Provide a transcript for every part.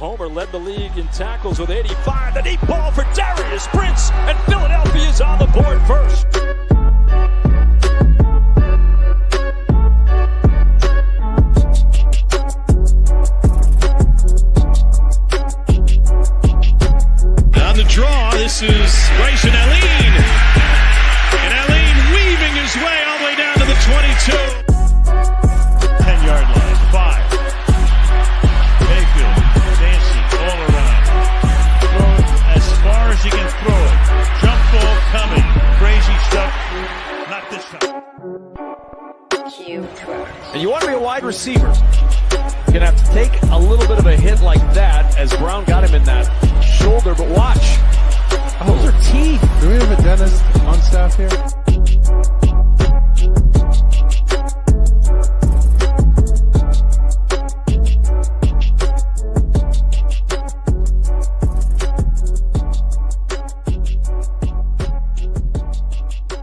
homer, led the league in tackles with 85. The deep ball for Darius Prince, and Philadelphia's on the board first. On the draw, this is Bryson Allen. And Allen weaving his way all the way down to the 22. 10-yard line, 5. Mayfield, Dancy, all around. Throwing as far as he can throw it. Jump ball coming. Crazy stuff. Not this time. And you want to be a wide receiver, you're going to have to take a little bit of a hit like that as Brown got him in that shoulder, but watch. Those are teeth. Do we have a dentist on staff here?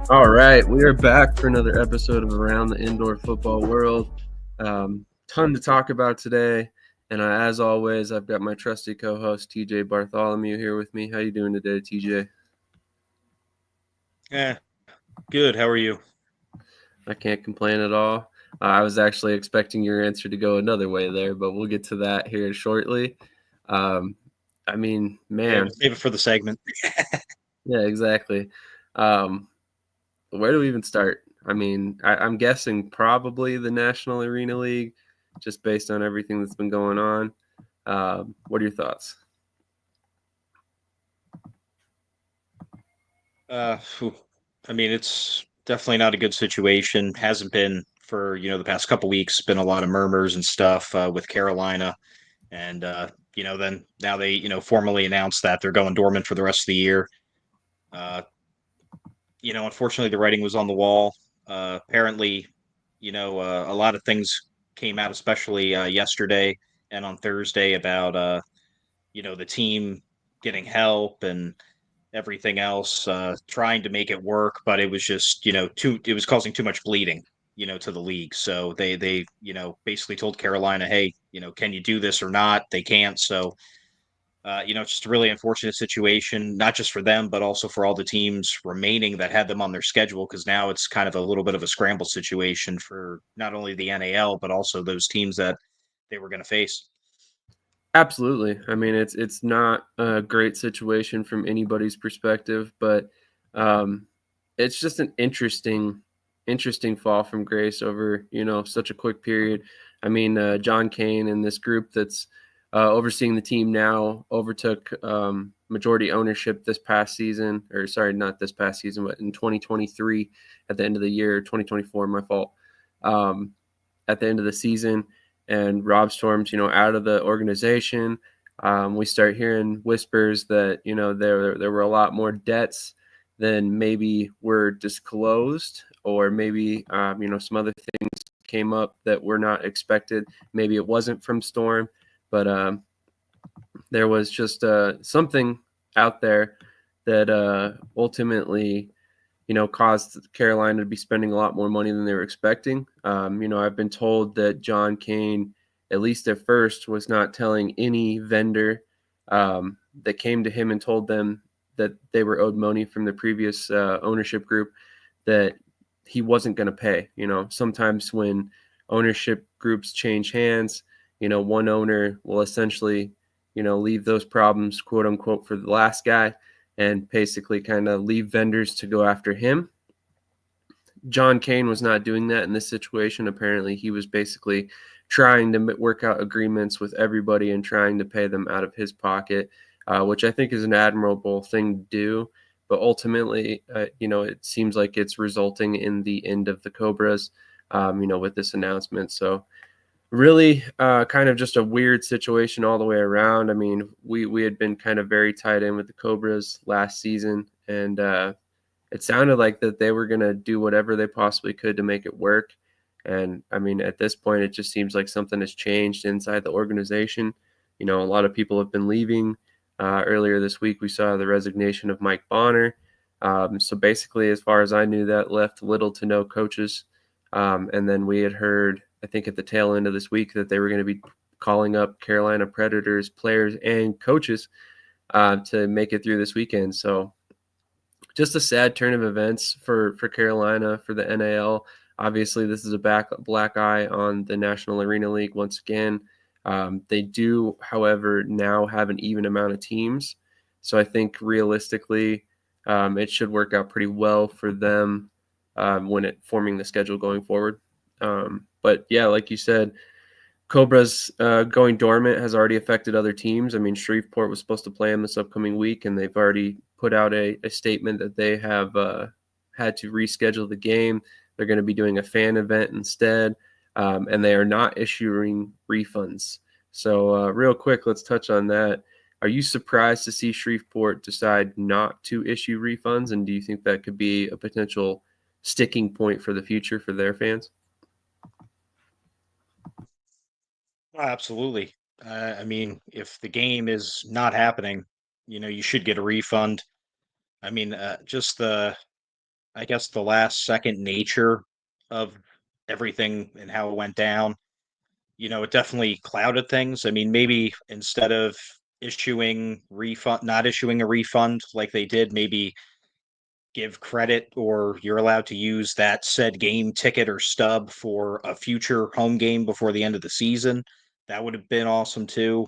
All right, we are back for another episode of Around the Indoor Football World. Ton to talk about today, and as always, I've got my trusty co-host TJ Bartholomew here with me. How you doing today, TJ? Good. How are you? I can't complain at all. I was actually expecting your answer to go another way there, but we'll get to that here shortly. Man, Save it for the segment. Yeah, exactly. Where do we even start? I'm guessing probably the National Arena League, just based on everything that's been going on. What are your thoughts? It's definitely not a good situation. Hasn't been for, the past couple weeks. Been a lot of murmurs and stuff with Carolina. And, then now they, formally announced that they're going dormant for the rest of the year. Unfortunately, the writing was on the wall. Apparently, a lot of things came out, especially yesterday and on Thursday about, the team getting help and everything else, trying to make it work, but it was just, it was causing too much bleeding, to the league. So they basically told Carolina, hey, can you do this or not? They can't. So, it's just a really unfortunate situation, not just for them, but also for all the teams remaining that had them on their schedule, because now it's kind of a little bit of a scramble situation for not only the NAL, but also those teams that they were going to face. Absolutely. It's not a great situation from anybody's perspective, but it's just an interesting fall from grace over, such a quick period. John Kane and this group that's overseeing the team now overtook majority ownership this past season, or sorry, not this past season, but in 2023 at the end of the year, 2024, my fault, at the end of the season. And Rob Storm's, out of the organization. We start hearing whispers that, there were a lot more debts than maybe were disclosed, or maybe, some other things came up that were not expected. Maybe it wasn't from Storm, but there was just something out there that ultimately, caused Carolina to be spending a lot more money than they were expecting. I've been told that John Kane, at least at first, was not telling any vendor that came to him and told them that they were owed money from the previous ownership group, that he wasn't going to pay. Sometimes when ownership groups change hands, one owner will essentially, leave those problems, quote unquote, for the last guy, and basically kind of leave vendors to go after him. John Kane was not doing that in this situation. Apparently, he was basically trying to work out agreements with everybody and trying to pay them out of his pocket, which I think is an admirable thing to do. But ultimately, it seems like it's resulting in the end of the Cobras, with this announcement. So really kind of just a weird situation all the way around. We had been kind of very tied in with the Cobras last season, and it sounded like that they were going to do whatever they possibly could to make it work. And at this point, it just seems like something has changed inside the organization. A lot of people have been leaving. Earlier this week, we saw the resignation of Mike Bonner. So basically, as far as I knew, that left little to no coaches. And then we had heard, I think at the tail end of this week, that they were going to be calling up Carolina Predators players and coaches to make it through this weekend. So just a sad turn of events for Carolina, for the NAL. Obviously, this is a black eye on the National Arena League once again. They do, however, now have an even amount of teams. So I think realistically, it should work out pretty well for them when forming the schedule going forward. But yeah, like you said, Cobra's going dormant has already affected other teams. I mean, Shreveport was supposed to play them this upcoming week, and they've already put out a statement that they have had to reschedule the game. They're going to be doing a fan event instead, and they are not issuing refunds. So real quick, let's touch on that. Are you surprised to see Shreveport decide not to issue refunds, and do you think that could be a potential sticking point for the future for their fans? Absolutely. I mean, if the game is not happening, you should get a refund. I mean, I guess the last second nature of everything and how it went down, it definitely clouded things. I mean, maybe instead of not issuing a refund like they did, maybe give credit or you're allowed to use that said game ticket or stub for a future home game before the end of the season. That would have been awesome too.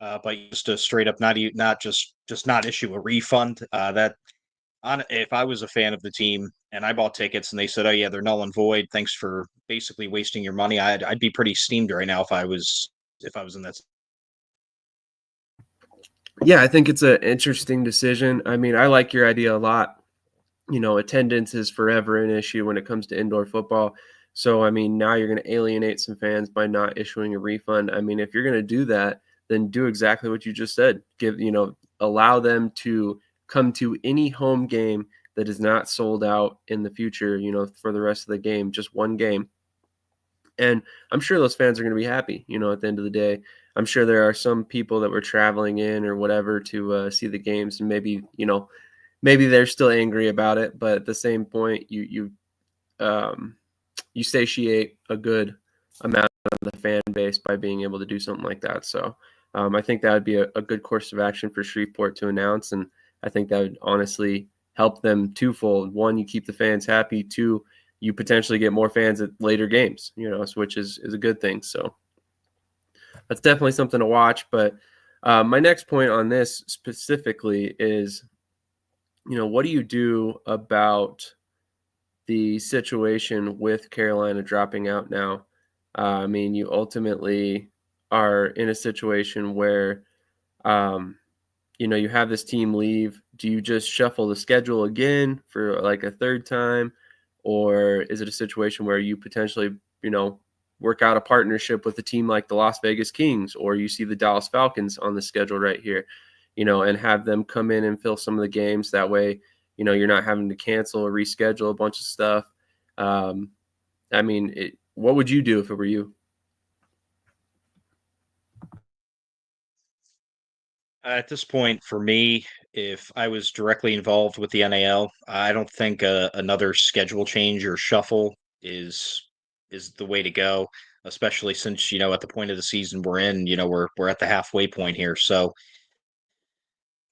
But just to straight up not just not issue a refund. That on If I was a fan of the team and I bought tickets and they said, "Oh yeah, they're null and void. Thanks for basically wasting your money," I'd be pretty steamed right now if I was in that. Yeah, I think it's an interesting decision. I mean, I like your idea a lot. Attendance is forever an issue when it comes to indoor football. So, I mean, now you're going to alienate some fans by not issuing a refund. I mean, if you're going to do that, then do exactly what you just said. Allow them to come to any home game that is not sold out in the future, for the rest of the game, just one game. And I'm sure those fans are going to be happy, at the end of the day. I'm sure there are some people that were traveling in or whatever to see the games, and maybe they're still angry about it, but at the same point, you satiate a good amount of the fan base by being able to do something like that. So I think that would be a good course of action for Shreveport to announce, and I think that would honestly help them twofold. One, you keep the fans happy. Two, you potentially get more fans at later games, which is a good thing. So that's definitely something to watch. But my next point on this specifically is, what do you do about the situation with Carolina dropping out now? I mean, you ultimately are in a situation where, you have this team leave. Do you just shuffle the schedule again for like a third time? Or is it a situation where you potentially, work out a partnership with a team like the Las Vegas Kings, or you see the Dallas Falcons on the schedule right here, and have them come in and fill some of the games? That way, you're not having to cancel or reschedule a bunch of stuff. I mean, what would you do if it were you? At this point, for me, if I was directly involved with the NAL, I don't think another schedule change or shuffle is the way to go. Especially since at the point of the season we're in, we're at the halfway point here. So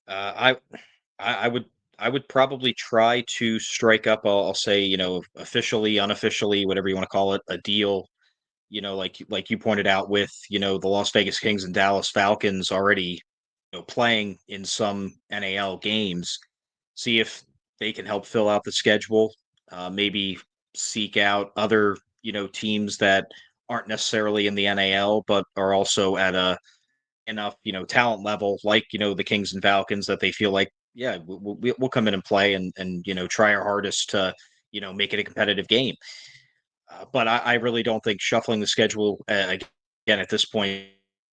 uh, I I would I would probably try to strike up. I'll say officially, unofficially, whatever you want to call it, a deal. Like you pointed out with the Las Vegas Kings and Dallas Falcons already playing in some NAL games, see if they can help fill out the schedule. Maybe seek out other, teams that aren't necessarily in the NAL, but are also at a enough, talent level, like, the Kings and Falcons, that they feel like, yeah, we'll come in and play and, try our hardest to, make it a competitive game. But I really don't think shuffling the schedule again at this point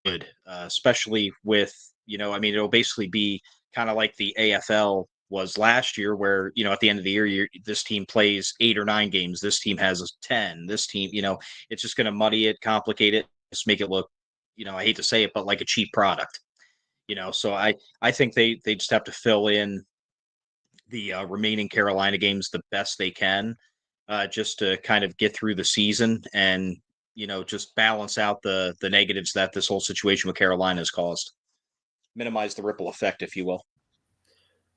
would, especially with I mean, it'll basically be kind of like the AFL was last year, where at the end of the year, this team plays 8 or 9 games, this team has 10, this team, it's just going to muddy it, complicate it, just make it look, I hate to say it, but like a cheap product. So I think they just have to fill in the remaining Carolina games the best they can, just to kind of get through the season and just balance out the negatives that this whole situation with Carolina has caused. Minimize the ripple effect, if you will.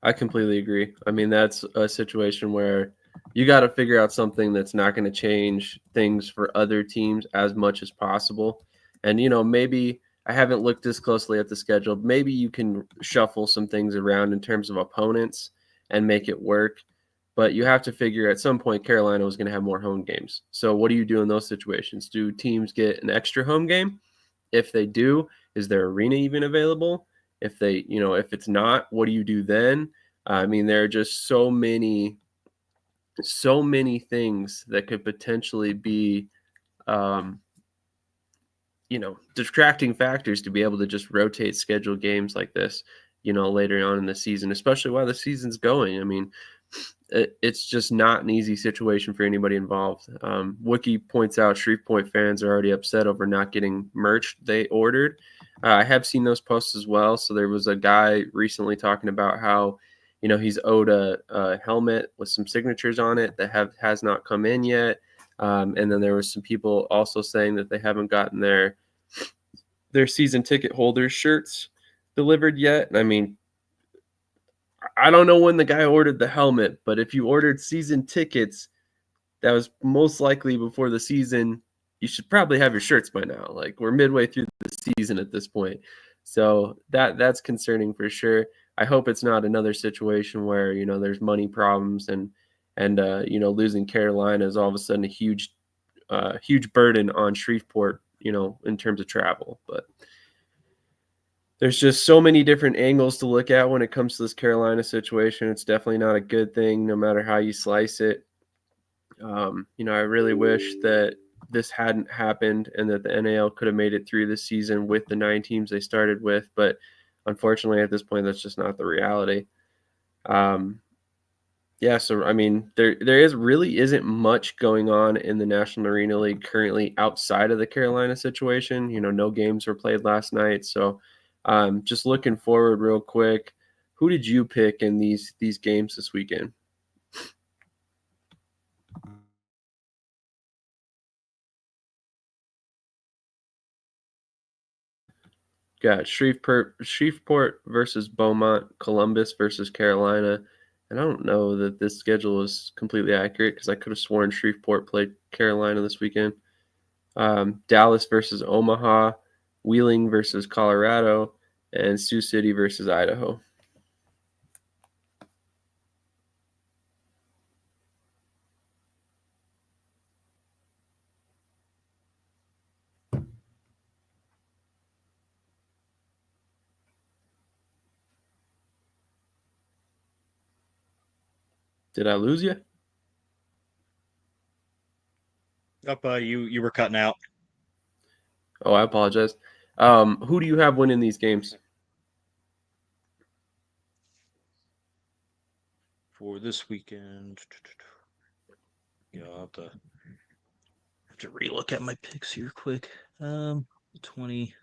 I completely agree. I mean, that's a situation where you got to figure out something that's not going to change things for other teams as much as possible. And, maybe I haven't looked this closely at the schedule. Maybe you can shuffle some things around in terms of opponents and make it work. But you have to figure at some point Carolina was going to have more home games. So what do you do in those situations? Do teams get an extra home game? If they do, is their arena even available? If if it's not, what do you do then? I mean, there are just so many things that could potentially be, distracting factors to be able to just rotate scheduled games like this, later on in the season, especially while the season's going. I mean, it's just not an easy situation for anybody involved. Wiki points out Shreveport fans are already upset over not getting merch they ordered. I have seen those posts as well. So there was a guy recently talking about how, he's owed a helmet with some signatures on it that has not come in yet. And then there was some people also saying that they haven't gotten their season ticket holders shirts delivered yet. I mean, I don't know when the guy ordered the helmet, but if you ordered season tickets, that was most likely before the season. You should probably have your shirts by now. Like, we're midway through the season at this point. So that's concerning for sure. I hope it's not another situation where, there's money problems and losing Carolina is all of a sudden a huge burden on Shreveport, in terms of travel. But there's just so many different angles to look at when it comes to this Carolina situation. It's definitely not a good thing, no matter how you slice it. I really wish that this hadn't happened and that the NAL could have made it through this season with the 9 teams they started with. But unfortunately, at this point, that's just not the reality. So, I mean, there really isn't much going on in the National Arena League currently outside of the Carolina situation. No games were played last night. So, just looking forward real quick, who did you pick in these games this weekend? Got Shreveport versus Beaumont, Columbus versus Carolina. And I don't know that this schedule is completely accurate because I could have sworn Shreveport played Carolina this weekend. Dallas versus Omaha, Wheeling versus Colorado, and Sioux City versus Idaho. Did I lose you? Up, you were cutting out. Oh, I apologize. Who do you have winning these games? For this weekend, I'll have to relook at my picks here quick. 20.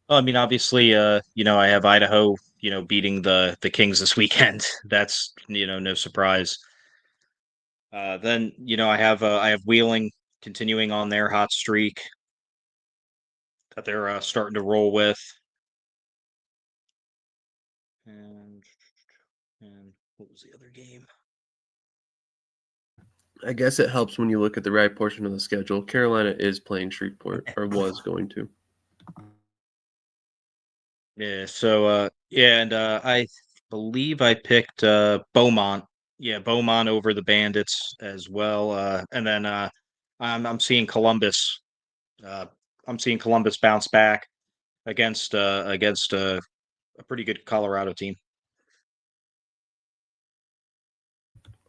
I mean, obviously, I have Idaho, beating the Kings this weekend. That's, no surprise. Then, I have Wheeling continuing on their hot streak that they're starting to roll with. And what was the other game? I guess it helps when you look at the right portion of the schedule. Carolina is playing Shreveport, or was going to. Yeah, so and I believe I picked Beaumont. Yeah, Beaumont over the Bandits as well. And then I'm seeing Columbus. I'm seeing Columbus bounce back against a pretty good Colorado team.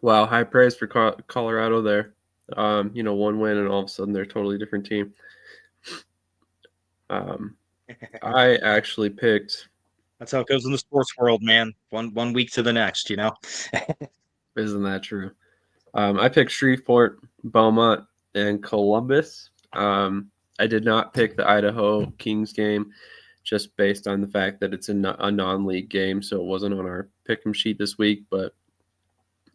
Wow, high praise for Colorado there. One win and all of a sudden they're a totally different team. I actually picked. That's how it goes in the sports world, man. One week to the next, Isn't that true? I picked Shreveport, Beaumont, and Columbus. I did not pick the Idaho Kings game just based on the fact that it's a non-league game, so it wasn't on our pick'em sheet this week. But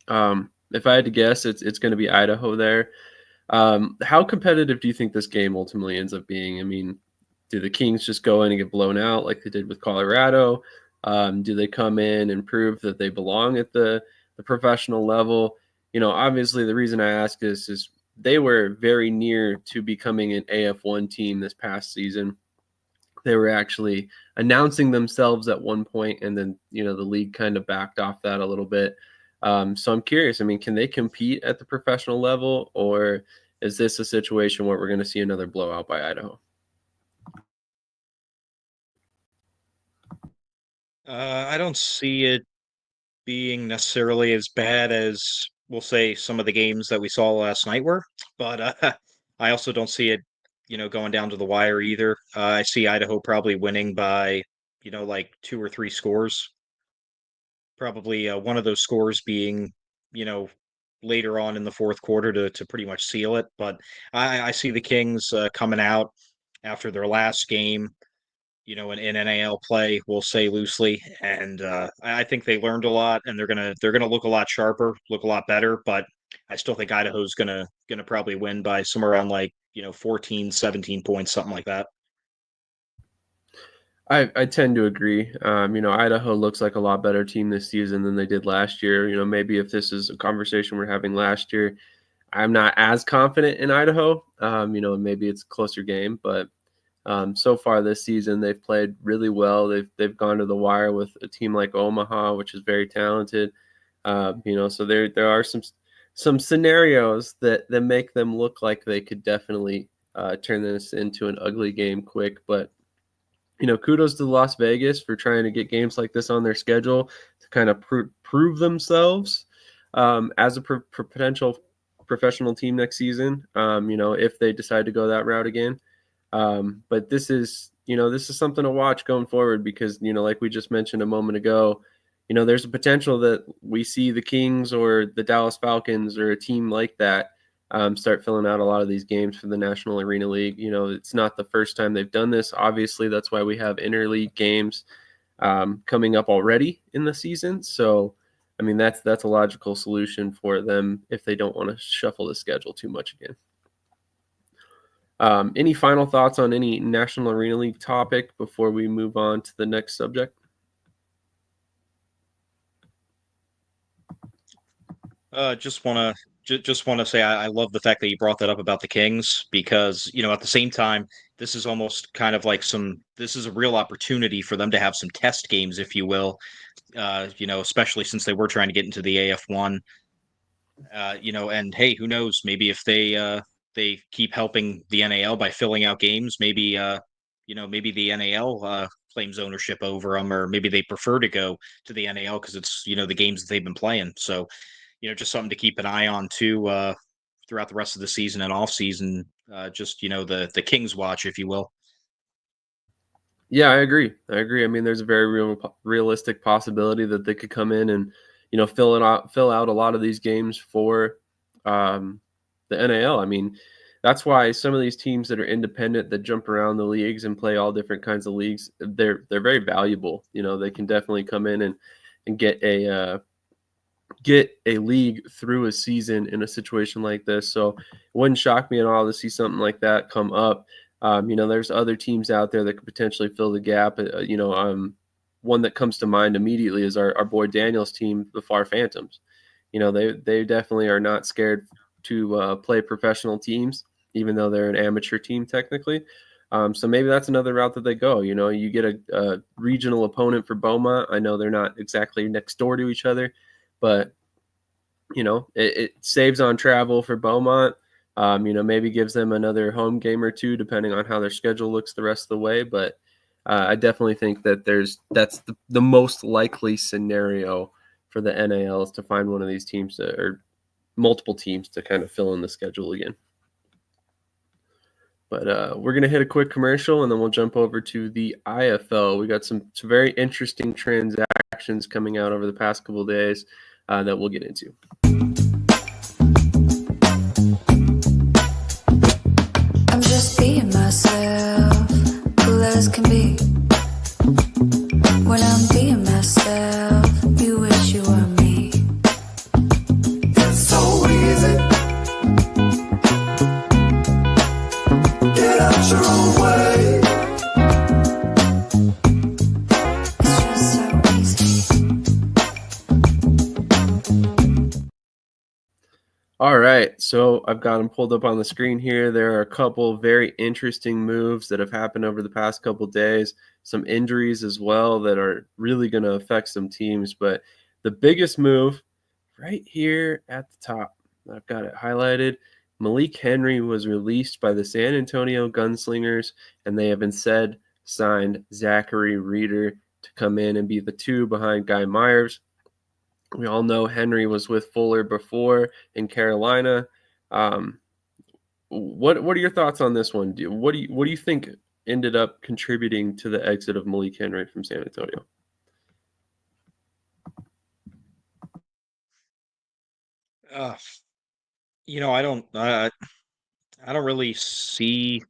if I had to guess, it's going to be Idaho there. How competitive do you think this game ultimately ends up being? I mean, do the Kings just go in and get blown out like they did with Colorado? Do they come in and prove that they belong at the professional level? Obviously the reason I ask this is they were very near to becoming an AF1 team this past season. They were actually announcing themselves at one point, and then, the league kind of backed off that a little bit. So I'm curious, I mean, can they compete at the professional level, or is this a situation where we're going to see another blowout by Idaho? I don't see it being necessarily as bad as, we'll say, some of the games that we saw last night were, but I also don't see it, going down to the wire either. I see Idaho probably winning by, like 2 or 3 scores. Probably one of those scores being, later on in the fourth quarter to pretty much seal it. But I see the Kings coming out after their last game, in NAL play, we'll say loosely, and I think they learned a lot, and they're gonna look a lot sharper, look a lot better. But I still think Idaho's gonna probably win by somewhere around like 14, 17 points, something like that. I tend to agree. Idaho looks like a lot better team this season than they did last year. Maybe if this is a conversation we're having last year, I'm not as confident in Idaho. Maybe it's a closer game, but so far this season they've played really well. They've gone to the wire with a team like Omaha, which is very talented. So there are some scenarios that make them look like they could definitely turn this into an ugly game quick, but kudos to Las Vegas for trying to get games like this on their schedule to kind of prove themselves as a potential professional team next season, if they decide to go that route again. But this is something to watch going forward because, like we just mentioned a moment ago, there's a potential that we see the Kings or the Dallas Falcons or a team like that start filling out a lot of these games for the National Arena League. It's not the first time they've done this. Obviously, that's why we have interleague games coming up already in the season. So, I mean, that's a logical solution for them if they don't want to shuffle the schedule too much again. Any final thoughts on any National Arena League topic before we move on to the next subject? Just want to say I love the fact that you brought that up about the Kings because, at the same time, this is almost kind of like this is a real opportunity for them to have some test games, if you will, especially since they were trying to get into the AF1, and hey, who knows, maybe if they keep helping the NAL by filling out games, maybe the NAL claims ownership over them, or maybe they prefer to go to the NAL because it's, the games that they've been playing. So, just something to keep an eye on too throughout the rest of the season and off season. Just the Kings watch, if you will. Yeah, I agree. I mean, there's a very realistic possibility that they could come in and fill out a lot of these games for the NAL. I mean, that's why some of these teams that are independent that jump around the leagues and play all different kinds of leagues, they're very valuable. They can definitely come in and get a league through a season in a situation like this. So it wouldn't shock me at all to see something like that come up. There's other teams out there that could potentially fill the gap. One that comes to mind immediately is our boy Daniel's team, the Far Phantoms. They definitely are not scared to play professional teams, even though they're an amateur team technically. So maybe that's another route that they go. You get a regional opponent for Beaumont. I know they're not exactly next door to each other, but it saves on travel for Beaumont. Maybe gives them another home game or two, depending on how their schedule looks the rest of the way. But I definitely think that that's the most likely scenario for the NAL is to find one of these teams or multiple teams to kind of fill in the schedule again. But we're going to hit a quick commercial, and then we'll jump over to the IFL. We got some very interesting transactions coming out over the past couple of days that we'll get into. I'm just being myself, cool as can be. When I'm being myself, you wish you were me. It's so easy. All right, so I've got them pulled up on the screen here. There are a couple very interesting moves that have happened over the past couple days, some injuries as well that are really going to affect some teams. But the biggest move right here at the top, I've got it highlighted. Malik Henry was released by the San Antonio Gunslingers, and they have instead signed Zachary Reeder to come in and be the 2 behind Guy Myers. We all know Henry was with Fuller before in Carolina. Um, what are your thoughts on this one? What do you think ended up contributing to the exit of Malik Henry from San Antonio? Uh, I don't really see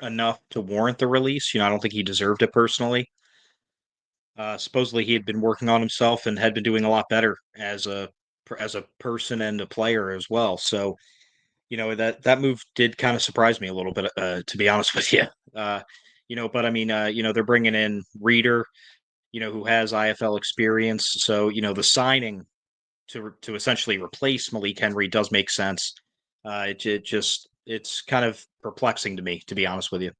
enough to warrant the release. I don't think he deserved it personally. Supposedly he had been working on himself and had been doing a lot better as a person and a player as well. So, that move did kind of surprise me a little bit, to be honest with you. But I mean, they're bringing in Reader, who has IFL experience. So, the signing to essentially replace Malik Henry does make sense. It's kind of perplexing to me, to be honest with you.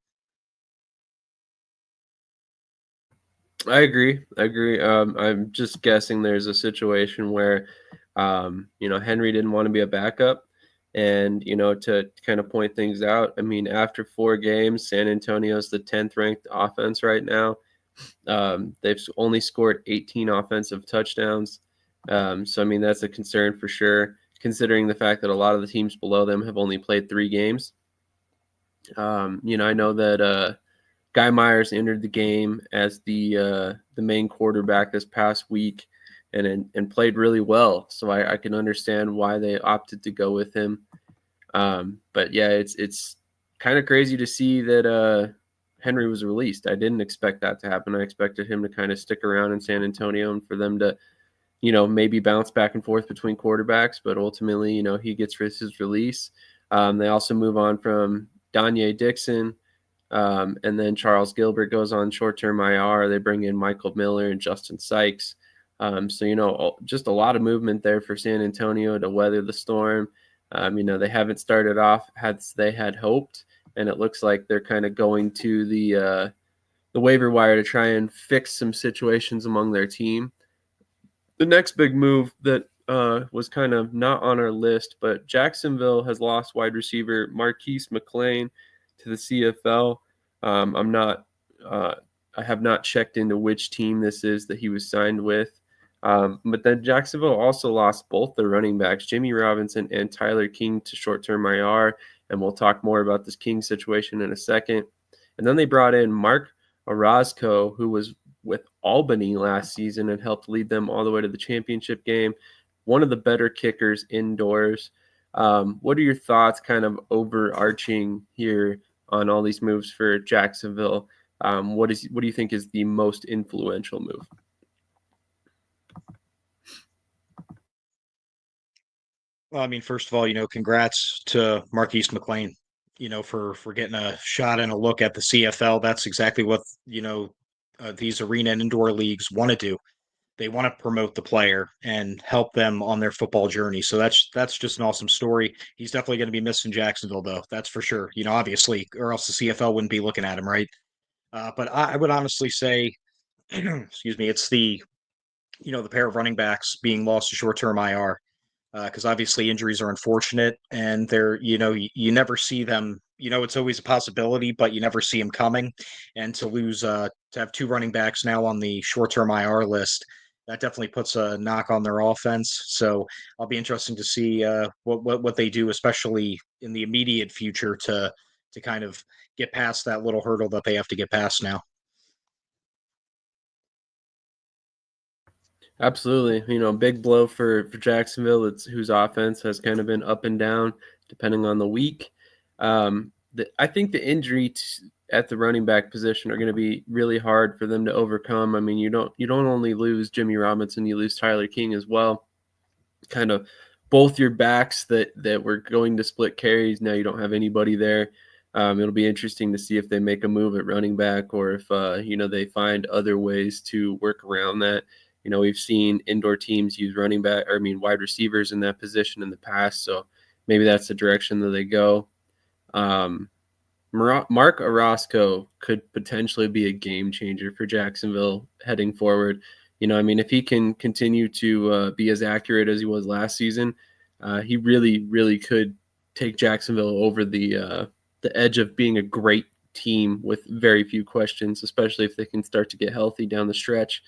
I agree. I'm just guessing there's a situation where, Henry didn't want to be a backup. And, to kind of point things out, I mean, after 4 games, San Antonio's the 10th ranked offense right now. They've only scored 18 offensive touchdowns. So, I mean, that's a concern for sure, considering the fact that a lot of the teams below them have only played 3 games. I know that Guy Myers entered the game as the main quarterback this past week and played really well. So I can understand why they opted to go with him. But yeah, it's kind of crazy to see that Henry was released. I didn't expect that to happen. I expected him to kind of stick around in San Antonio and for them to, maybe bounce back and forth between quarterbacks. But ultimately, he gets his release. They also move on from Danye Dixon. And then Charles Gilbert goes on short-term IR. They bring in Michael Miller and Justin Sykes. So, just a lot of movement there for San Antonio to weather the storm. They haven't started off as they had hoped, and it looks like they're kind of going to the waiver wire to try and fix some situations among their team. The next big move that was kind of not on our list, but Jacksonville has lost wide receiver Marquise McLean to the CFL. I have not checked into which team this is that he was signed with. But then Jacksonville also lost both the running backs, Jimmy Robinson and Tyler King, to short-term IR. And we'll talk more about this King situation in a second. And then they brought in Mark Orozco, who was with Albany last season and helped lead them all the way to the championship game. One of the better kickers indoors. What are your thoughts kind of overarching here on all these moves for Jacksonville? What do you think is the most influential move? Well, I mean, first of all, congrats to Marquise McLean, for getting a shot and a look at the CFL. That's exactly what, these arena and indoor leagues want to do. They want to promote the player and help them on their football journey. So that's just an awesome story. He's definitely going to be missed in Jacksonville, though. That's for sure. Obviously, or else the CFL wouldn't be looking at him, right? But I would honestly say, excuse me, it's the pair of running backs being lost to short-term IR. Because obviously injuries are unfortunate and you never see them, it's always a possibility, but you never see them coming. And to have 2 running backs now on the short-term IR list, that definitely puts a knock on their offense. So I'll be interesting to see what they do, especially in the immediate future to kind of get past that little hurdle that they have to get past now. Absolutely. Big blow for Jacksonville. It's whose offense has kind of been up and down depending on the week. I think the injury at the running back position are going to be really hard for them to overcome. I mean, you don't only lose Jimmy Robinson, you lose Tyler King as well. Kind of both your backs that were going to split carries. Now you don't have anybody there. It'll be interesting to see if they make a move at running back or if they find other ways to work around that. We've seen indoor teams use wide receivers in that position in the past. So maybe that's the direction that they go. Mark Orozco could potentially be a game changer for Jacksonville heading forward. I mean, if he can continue to be as accurate as he was last season, he really, really could take Jacksonville over the edge of being a great team with very few questions, especially if they can start to get healthy down the stretch.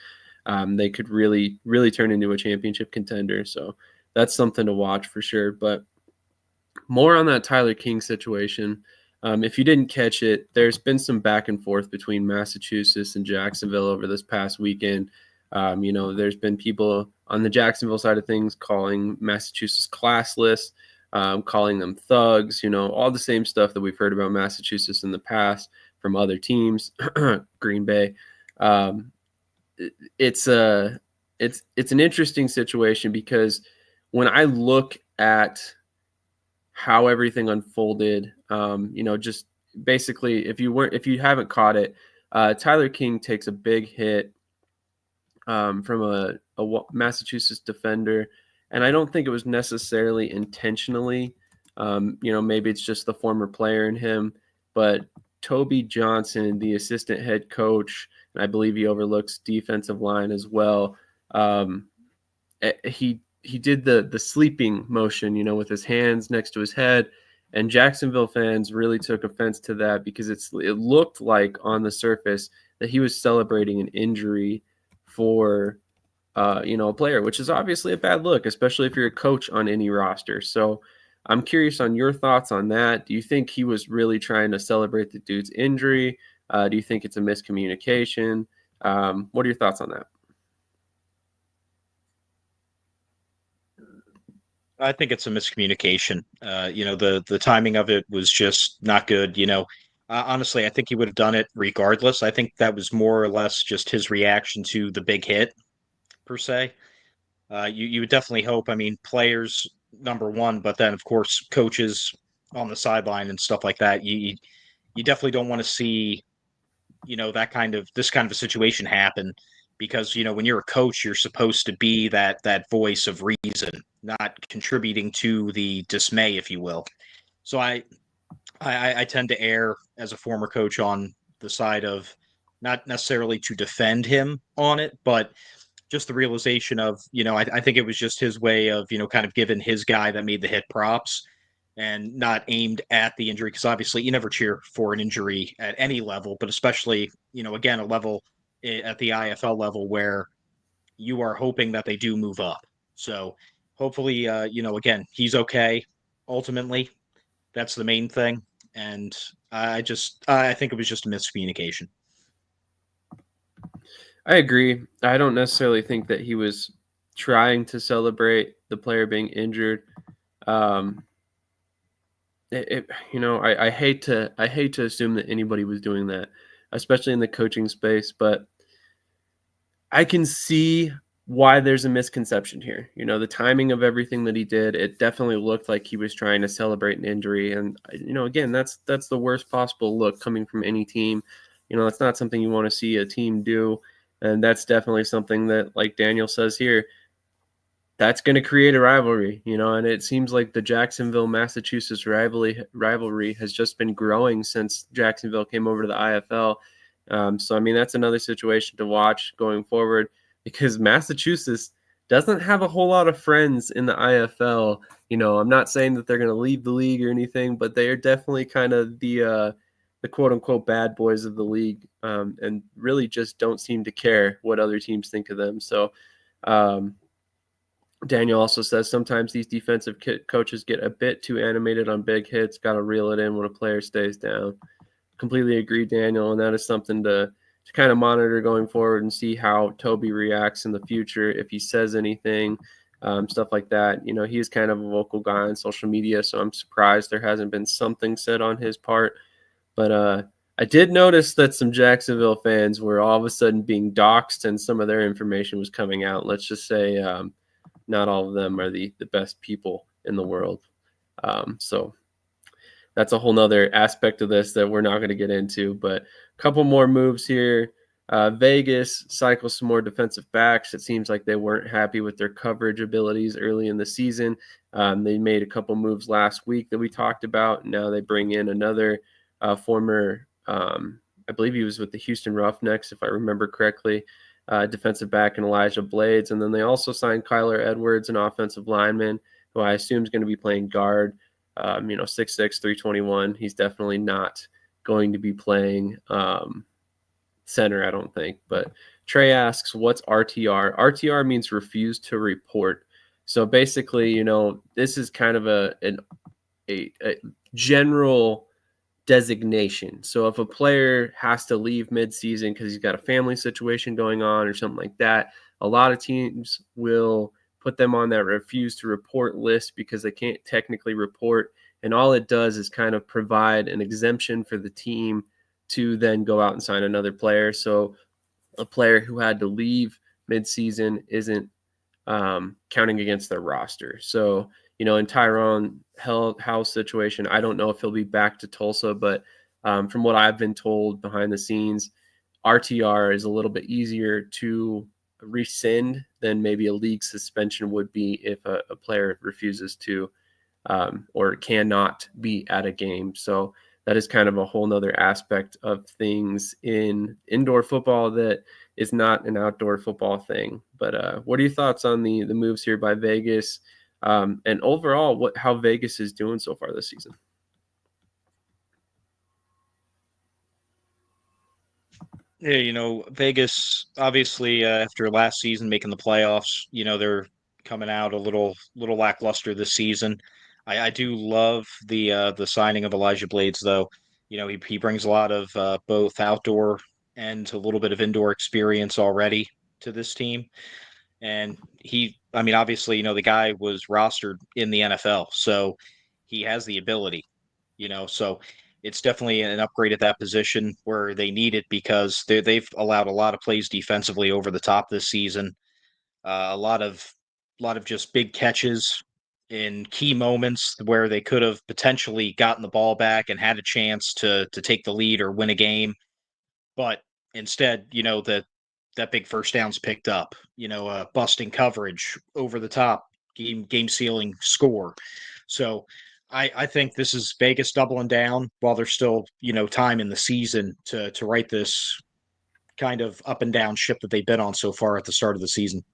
They could really, really turn into a championship contender. So that's something to watch for sure. But more on that Tyler King situation. If you didn't catch it, there's been some back and forth between Massachusetts and Jacksonville over this past weekend. There's been people on the Jacksonville side of things calling Massachusetts classless, calling them thugs, all the same stuff that we've heard about Massachusetts in the past from other teams, Green Bay. It's an interesting situation because when I look at how everything unfolded, just basically, if you haven't caught it, Tyler King takes a big hit from a Massachusetts defender, and I don't think it was necessarily intentionally. Maybe it's just the former player in him, but Toby Johnson, the assistant head coach, and I believe he overlooks defensive line as well. He did the sleeping motion, with his hands next to his head, and Jacksonville fans really took offense to that because it looked like on the surface that he was celebrating an injury for a player, which is obviously a bad look, especially if you're a coach on any roster. So I'm curious on your thoughts on that. Do you think he was really trying to celebrate the dude's injury? Do you think it's a miscommunication? What are your thoughts on that? I think it's a miscommunication. The timing of it was just not good. Honestly, I think he would have done it regardless. I think that was more or less just his reaction to the big hit, per se. You would definitely hope. I mean, players number one, but then of course coaches on the sideline and stuff like that. You definitely don't want to see this kind of a situation happen. Because when you're a coach, you're supposed to be that voice of reason, not contributing to the dismay, if you will. So I tend to err as a former coach on the side of not necessarily to defend him on it, but just the realization of I think it was just his way of kind of giving his guy that made the hit props and not aimed at the injury, because obviously you never cheer for an injury at any level, but especially again a level at the IFL level where you are hoping that they do move up. So hopefully, again, he's okay. Ultimately, that's the main thing. And I think it was just a miscommunication. I agree. I don't necessarily think that he was trying to celebrate the player being injured. I hate to assume that anybody was doing that, especially in the coaching space, but I can see why there's a misconception here. The timing of everything that he did, it definitely looked like he was trying to celebrate an injury. And, again, that's the worst possible look coming from any team. That's not something you want to see a team do. And that's definitely something that, like Daniel says here, that's going to create a rivalry, and it seems like the Jacksonville-Massachusetts rivalry has just been growing since Jacksonville came over to the IFL. So, I mean, that's another situation to watch going forward because Massachusetts doesn't have a whole lot of friends in the IFL. I'm not saying that they're going to leave the league or anything, but they are definitely kind of the quote-unquote bad boys of the league, and really just don't seem to care what other teams think of them. So Daniel also says sometimes these defensive coaches get a bit too animated on big hits, got to reel it in when a player stays down. Completely agree, Daniel, and that is something to kind of monitor going forward and see how Toby reacts in the future, if he says anything, stuff like that. He is kind of a vocal guy on social media, so I'm surprised there hasn't been something said on his part. But I did notice that some Jacksonville fans were all of a sudden being doxxed and some of their information was coming out. Let's just say not all of them are the best people in the world. So that's a whole nother aspect of this that we're not going to get into, but a couple more moves here. Vegas cycles some more defensive backs. It seems like they weren't happy with their coverage abilities early in the season. They made a couple moves last week that we talked about. Now they bring in another former, I believe he was with the Houston Roughnecks, if I remember correctly, defensive back, and Elijah Blades. And then they also signed Kyler Edwards, an offensive lineman, who I assume is going to be playing guard, 6'6", 321. He's definitely not going to be playing center, I don't think. But Trey asks, what's RTR? RTR means refuse to report. So basically, this is kind of a general designation. So if a player has to leave midseason because he's got a family situation going on or something like that, a lot of teams will put them on that refuse to report list because they can't technically report. And all it does is kind of provide an exemption for the team to then go out and sign another player. So a player who had to leave midseason isn't counting against their roster. So, in Tyrone House situation, I don't know if he'll be back to Tulsa, but from what I've been told behind the scenes, RTR is a little bit easier to rescind than maybe a league suspension would be if a player refuses to or cannot be at a game. So that is kind of a whole nother aspect of things in indoor football that is not an outdoor football thing. But what are your thoughts on the moves here by Vegas and overall how Vegas is doing so far this season? Yeah, Vegas, obviously, after last season making the playoffs, they're coming out a little lackluster this season. I do love the signing of Elijah Blades, though. He brings a lot of both outdoor and a little bit of indoor experience already to this team. And obviously, the guy was rostered in the NFL, so he has the ability, so it's definitely an upgrade at that position where they need it because they've allowed a lot of plays defensively over the top this season. A lot of just big catches in key moments where they could have potentially gotten the ball back and had a chance to take the lead or win a game. But instead, that big first down's picked up, busting coverage over the top, game sealing score. So I think this is Vegas doubling down while there's still, time in the season to right this kind of up and down ship that they've been on so far at the start of the season.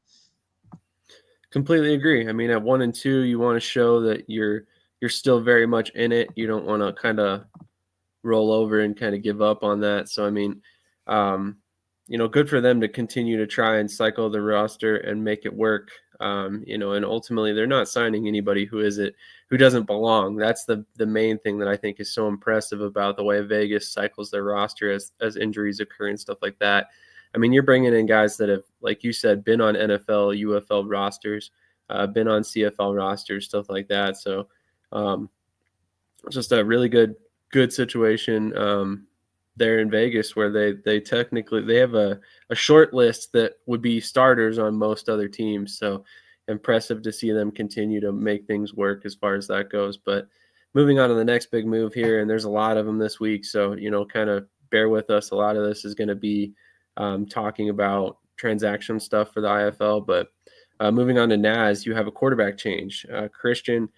Completely agree. I mean, at 1-2, you want to show that you're still very much in it. You don't want to kind of roll over and kind of give up on that. So, I mean, good for them to continue to try and cycle the roster and make it work. And ultimately they're not signing anybody who doesn't belong. That's the main thing that I think is so impressive about the way Vegas cycles their roster as injuries occur and stuff like that. I mean, you're bringing in guys that have, like you said, been on NFL, UFL rosters, been on CFL rosters, stuff like that. So just a really good situation there in Vegas where they technically have a short list that would be starters on most other teams. So impressive to see them continue to make things work as far as that goes. But moving on to the next big move here, and there's a lot of them this week. So, kind of bear with us. A lot of this is going to be talking about transaction stuff for the IFL. But moving on to NAS, you have a quarterback change. Christian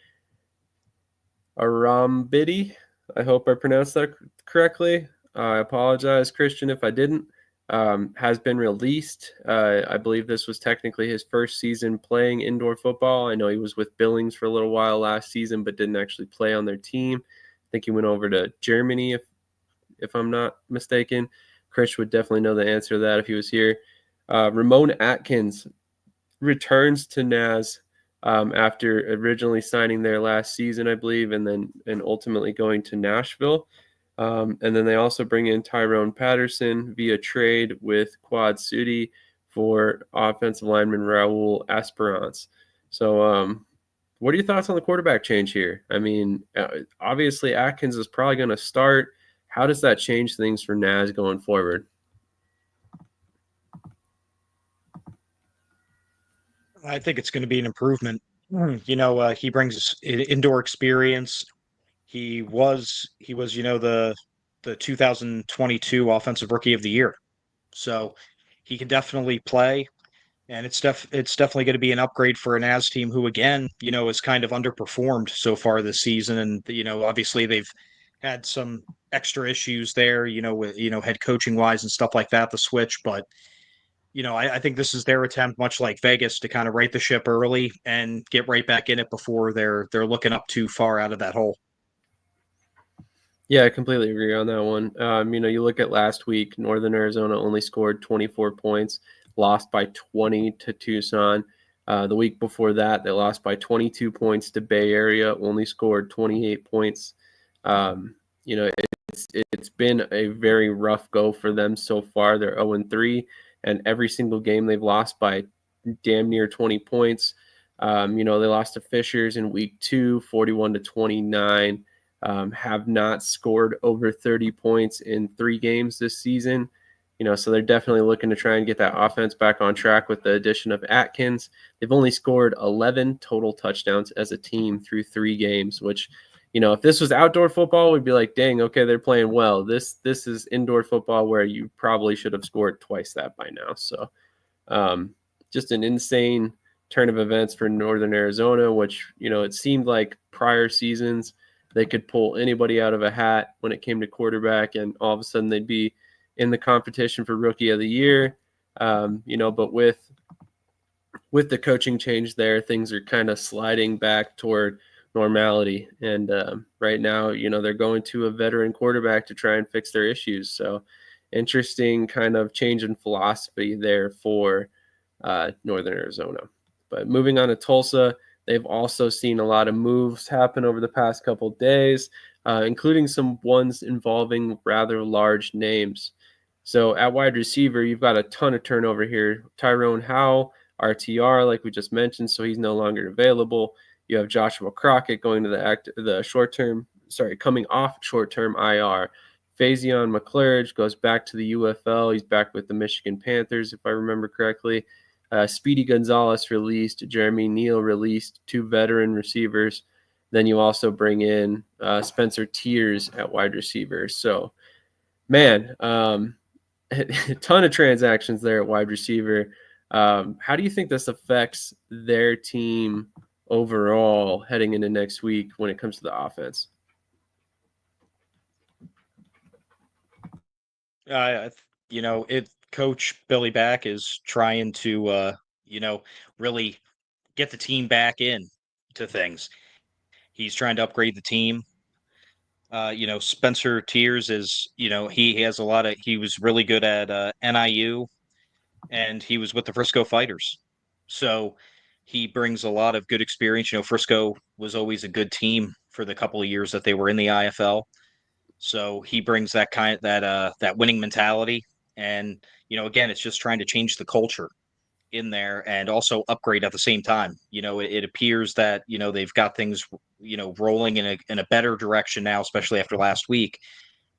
Arambidi, I hope I pronounced that correctly. I apologize, Christian, if I didn't. Has been released. I believe this was technically his first season playing indoor football. I know he was with Billings for a little while last season, but didn't actually play on their team. I think he went over to Germany, if I'm not mistaken. Krish would definitely know the answer to that if he was here. Ramon Atkins returns to NAS after originally signing there last season, I believe, and ultimately going to Nashville. And then they also bring in Tyrone Patterson via trade with Quad Sudi for offensive lineman Raul Esperance. So what are your thoughts on the quarterback change here? I mean, obviously Atkins is probably going to start. How does that change things for NAS going forward? I think it's going to be an improvement. He brings indoor experience. He was, the 2022 Offensive Rookie of the Year. So he can definitely play. And it's definitely going to be an upgrade for an As team who, again, has kind of underperformed so far this season. And, obviously they've had some extra issues there, with, head coaching wise and stuff like that, the switch. But, I think this is their attempt, much like Vegas, to kind of right the ship early and get right back in it before they're looking up too far out of that hole. Yeah, I completely agree on that one. You look at last week, Northern Arizona only scored 24 points, lost by 20 to Tucson. The week before that, they lost by 22 points to Bay Area, only scored 28 points. It's been a very rough go for them so far. They're 0-3, and every single game they've lost by damn near 20 points. They lost to Fishers in week 2, 41-29. Have not scored over 30 points in 3 games this season. So they're definitely looking to try and get that offense back on track with the addition of Atkins. They've only scored 11 total touchdowns as a team through 3 games, which, if this was outdoor football, we'd be like, dang, okay, they're playing well. This is indoor football where you probably should have scored twice that by now. So just an insane turn of events for Northern Arizona, which, it seemed like prior seasons they could pull anybody out of a hat when it came to quarterback, and all of a sudden they'd be in the competition for Rookie of the Year. But with the coaching change there, things are kind of sliding back toward normality. And right now, they're going to a veteran quarterback to try and fix their issues. So interesting kind of change in philosophy there for Northern Arizona. But moving on to Tulsa, they've also seen a lot of moves happen over the past couple of days, including some ones involving rather large names. So at wide receiver, you've got a ton of turnover here. Tyrone Howe, RTR, like we just mentioned, so he's no longer available. You have Joshua Crockett going to coming off short-term IR. Faison McClurge goes back to the UFL. He's back with the Michigan Panthers, if I remember correctly. Speedy Gonzalez released, Jeremy Neal released, 2 veteran receivers. Then you also bring in Spencer Tiers at wide receiver. So, man, a ton of transactions there at wide receiver. How do you think this affects their team overall heading into next week when it comes to the offense? Coach Billy Back is trying to, really get the team back in to things. He's trying to upgrade the team. Spencer Tiers is, he has he was really good at NIU, and he was with the Frisco Fighters. So he brings a lot of good experience. Frisco was always a good team for the couple of years that they were in the IFL. So he brings that winning mentality. And, again, it's just trying to change the culture in there and also upgrade at the same time. It appears that, they've got things, rolling in a better direction now, especially after last week.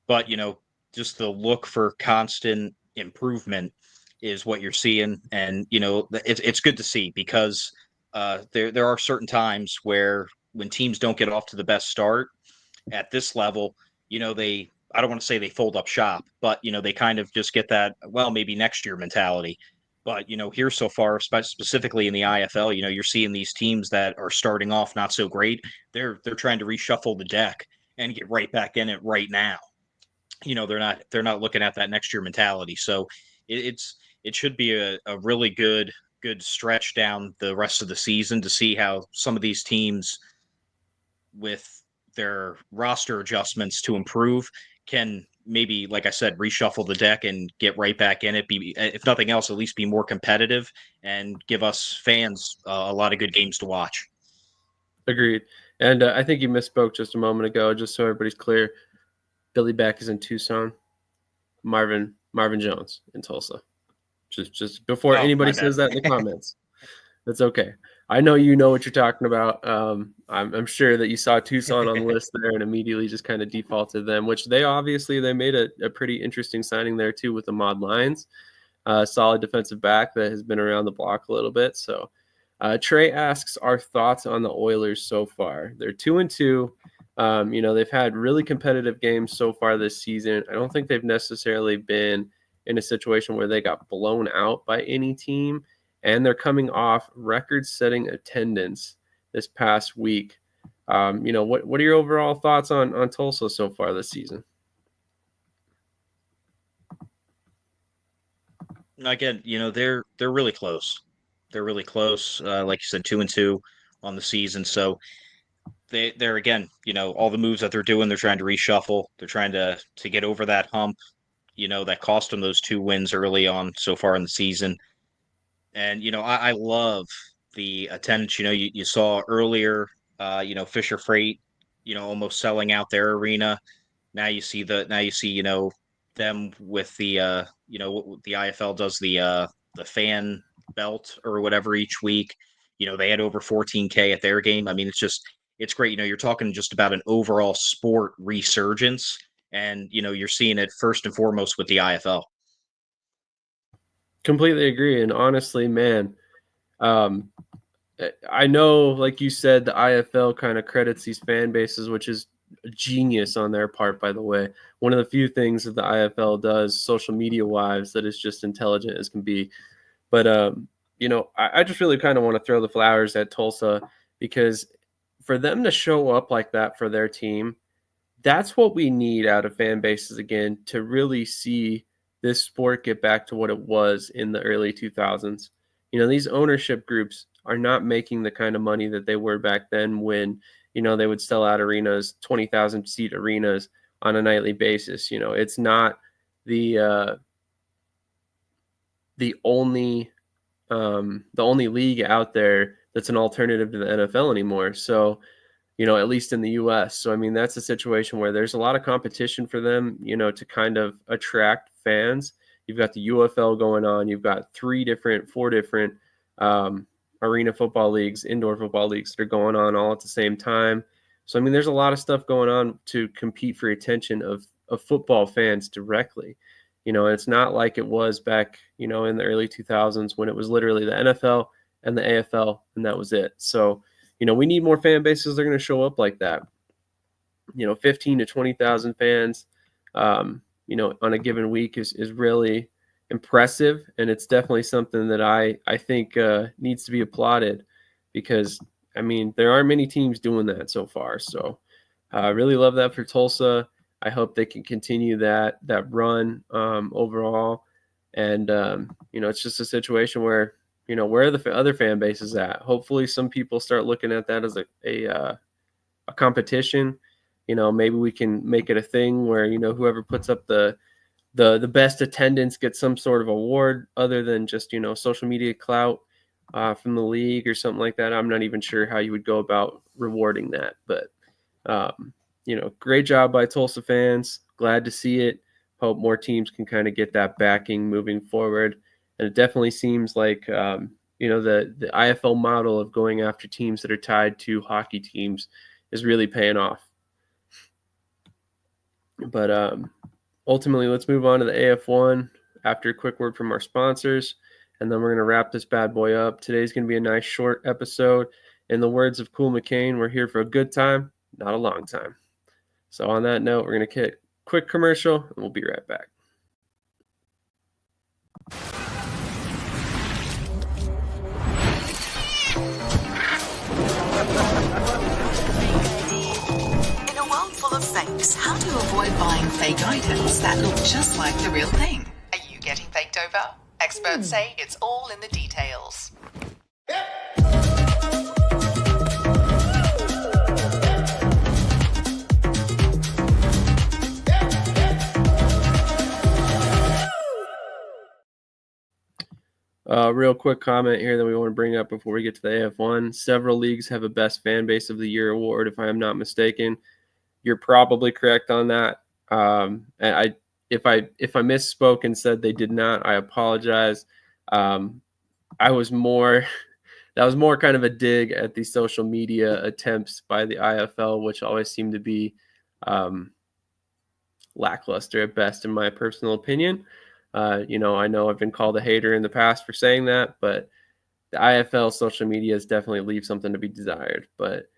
But, just the look for constant improvement is what you're seeing. And, it's good to see, because there are certain times where when teams don't get off to the best start at this level, I don't want to say they fold up shop, but, they kind of just get that, well, maybe next year mentality. But, here so far, specifically in the IFL, you're seeing these teams that are starting off not so great. They're trying to reshuffle the deck and get right back in it right now. They're not looking at that next year mentality. So it should be a really good stretch down the rest of the season to see how some of these teams, with their roster adjustments to improve, can maybe, like I said, reshuffle the deck and get right back in it. Be, if nothing else, at least be more competitive and give us fans a lot of good games to watch. Agreed. And I think you misspoke just a moment ago, just so everybody's clear. Billy Back is in Tucson. Marvin Jones in Tulsa. Just before anybody says that in the comments. That's okay. I know you know what you're talking about. I'm sure that you saw Tucson on the list there and immediately just kind of defaulted them, which they made a pretty interesting signing there too with Ahmad Lyons, solid defensive back that has been around the block a little bit. So Trey asks our thoughts on the Oilers so far. They're 2-2. They've had really competitive games so far this season. I don't think they've necessarily been in a situation where they got blown out by any team, and they're coming off record-setting attendance this past week. What are your overall thoughts on Tulsa so far this season? Again, they're really close. They're really close. Like you said, 2-2 on the season. So they're again, all the moves that they're doing, they're trying to reshuffle. They're trying to get over that hump, that cost them those 2 wins early on so far in the season. And I love the attendance. You saw earlier, Fisher Freight, almost selling out their arena. Now you see them with the the IFL does the fan belt or whatever each week. They had over 14K at their game. I mean, it's great. You're talking just about an overall sport resurgence, and you're seeing it first and foremost with the IFL. Completely agree. And honestly, man, I know, like you said, the IFL kind of credits these fan bases, which is genius on their part, by the way. One of the few things that the IFL does social media wise that is just intelligent as can be. But, I just really kind of want to throw the flowers at Tulsa, because for them to show up like that for their team, that's what we need out of fan bases again, to really see this sport get back to what it was in the early 2000s. These ownership groups are not making the kind of money that they were back then when, they would sell out arenas, 20,000 seat arenas on a nightly basis. It's not the only league out there that's an alternative to the NFL anymore. So, at least in the US. So, I mean, that's a situation where there's a lot of competition for them, to kind of attract fans. You've got the UFL going on. You've got 4 different arena football leagues, indoor football leagues that are going on all at the same time. So, I mean, there's a lot of stuff going on to compete for attention of football fans directly. It's not like it was back, in the early 2000s when it was literally the NFL and the AFL, and that was it. So, we need more fan bases. They're going to show up like that. 15 to 20,000 fans, on a given week is really impressive. And it's definitely something that I think needs to be applauded, because, I mean, there aren't many teams doing that so far. So I really love that for Tulsa. I hope they can continue that run overall. And, it's just a situation where, where are the other fan bases at? Hopefully some people start looking at that as a competition. Maybe we can make it a thing where, whoever puts up the best attendance gets some sort of award other than just, social media clout from the league or something like that. I'm not even sure how you would go about rewarding that, but, great job by Tulsa fans. Glad to see it. Hope more teams can kind of get that backing moving forward. And it definitely seems like, the IFL model of going after teams that are tied to hockey teams is really paying off. But ultimately, let's move on to the AF1 after a quick word from our sponsors, and then we're going to wrap this bad boy up. Today's going to be a nice short episode. In the words of Cool McCain, we're here for a good time, not a long time. So on that note, we're going to get a quick commercial, and we'll be right back. In a world full of fakes, how to avoid buying fake items that look just like the real thing? Are you getting faked over? Experts say it's all in the details. Real quick comment here that we want to bring up before we get to the AF1. Several leagues have a Best Fan Base of the Year award, if I am not mistaken. You're probably correct on that. And if I misspoke and said they did not, I apologize. That was more kind of a dig at the social media attempts by the IFL, which always seem to be lackluster at best, in my personal opinion. I know I've been called a hater in the past for saying that, but the IFL social media definitely leave something to be desired. But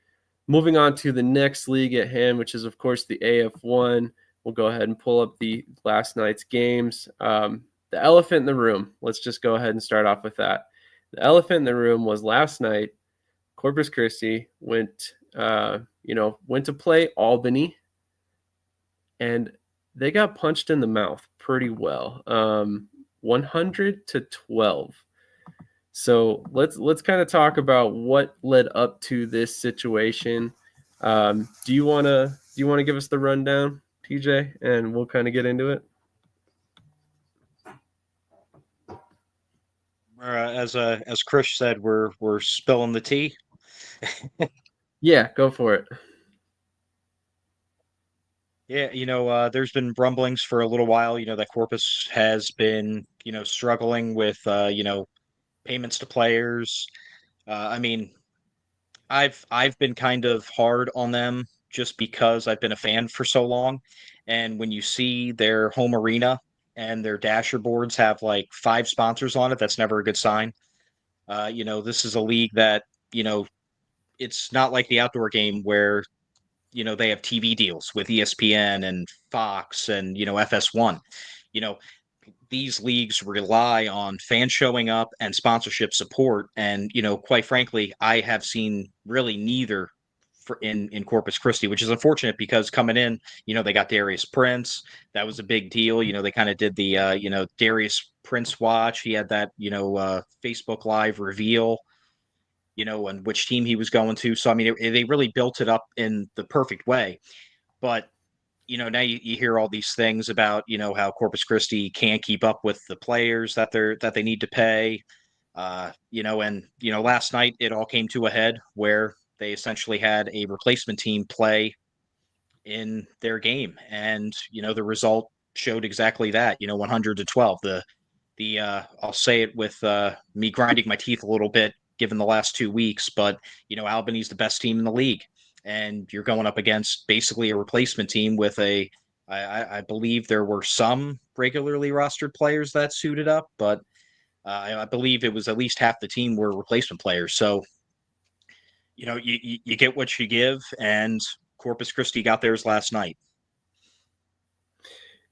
moving on to the next league at hand, which is, of course, the AF1. We'll go ahead and pull up the last night's games. the elephant in the room. Let's just go ahead and start off with that. The elephant in the room was last night. Corpus Christi went to play Albany, and they got punched in the mouth pretty well, 100-12. So let's kind of talk about what led up to this situation. Do you wanna give us the rundown, TJ, and we'll kind of get into it? As Krish said, we're spilling the tea. Yeah, go for it. Yeah, there's been rumblings for a little while, that Corpus has been, struggling with, payments to players. I mean, I've been kind of hard on them just because I've been a fan for so long. And when you see their home arena and their dasher boards have like 5 sponsors on it, that's never a good sign. This is a league that, it's not like the outdoor game where they have TV deals with ESPN and Fox and FS1. You know, these leagues rely on fans showing up and sponsorship support, and quite frankly, I have seen really neither in Corpus Christi, which is unfortunate because coming in, they got Darius Prince. That was a big deal. They kind of did the Darius Prince watch. He had that Facebook Live reveal, and which team he was going to. So, I mean, they really built it up in the perfect way. But, now you hear all these things about, how Corpus Christi can't keep up with the players that they need to pay. Last night it all came to a head where they essentially had a replacement team play in their game. And, the result showed exactly that, 100-12. I'll say it with me grinding my teeth a little bit given the last 2 weeks, but Albany's the best team in the league, and you're going up against basically a replacement team with I believe there were some regularly rostered players that suited up, but I believe it was at least half the team were replacement players. So you get what you give, and Corpus Christi got theirs last night.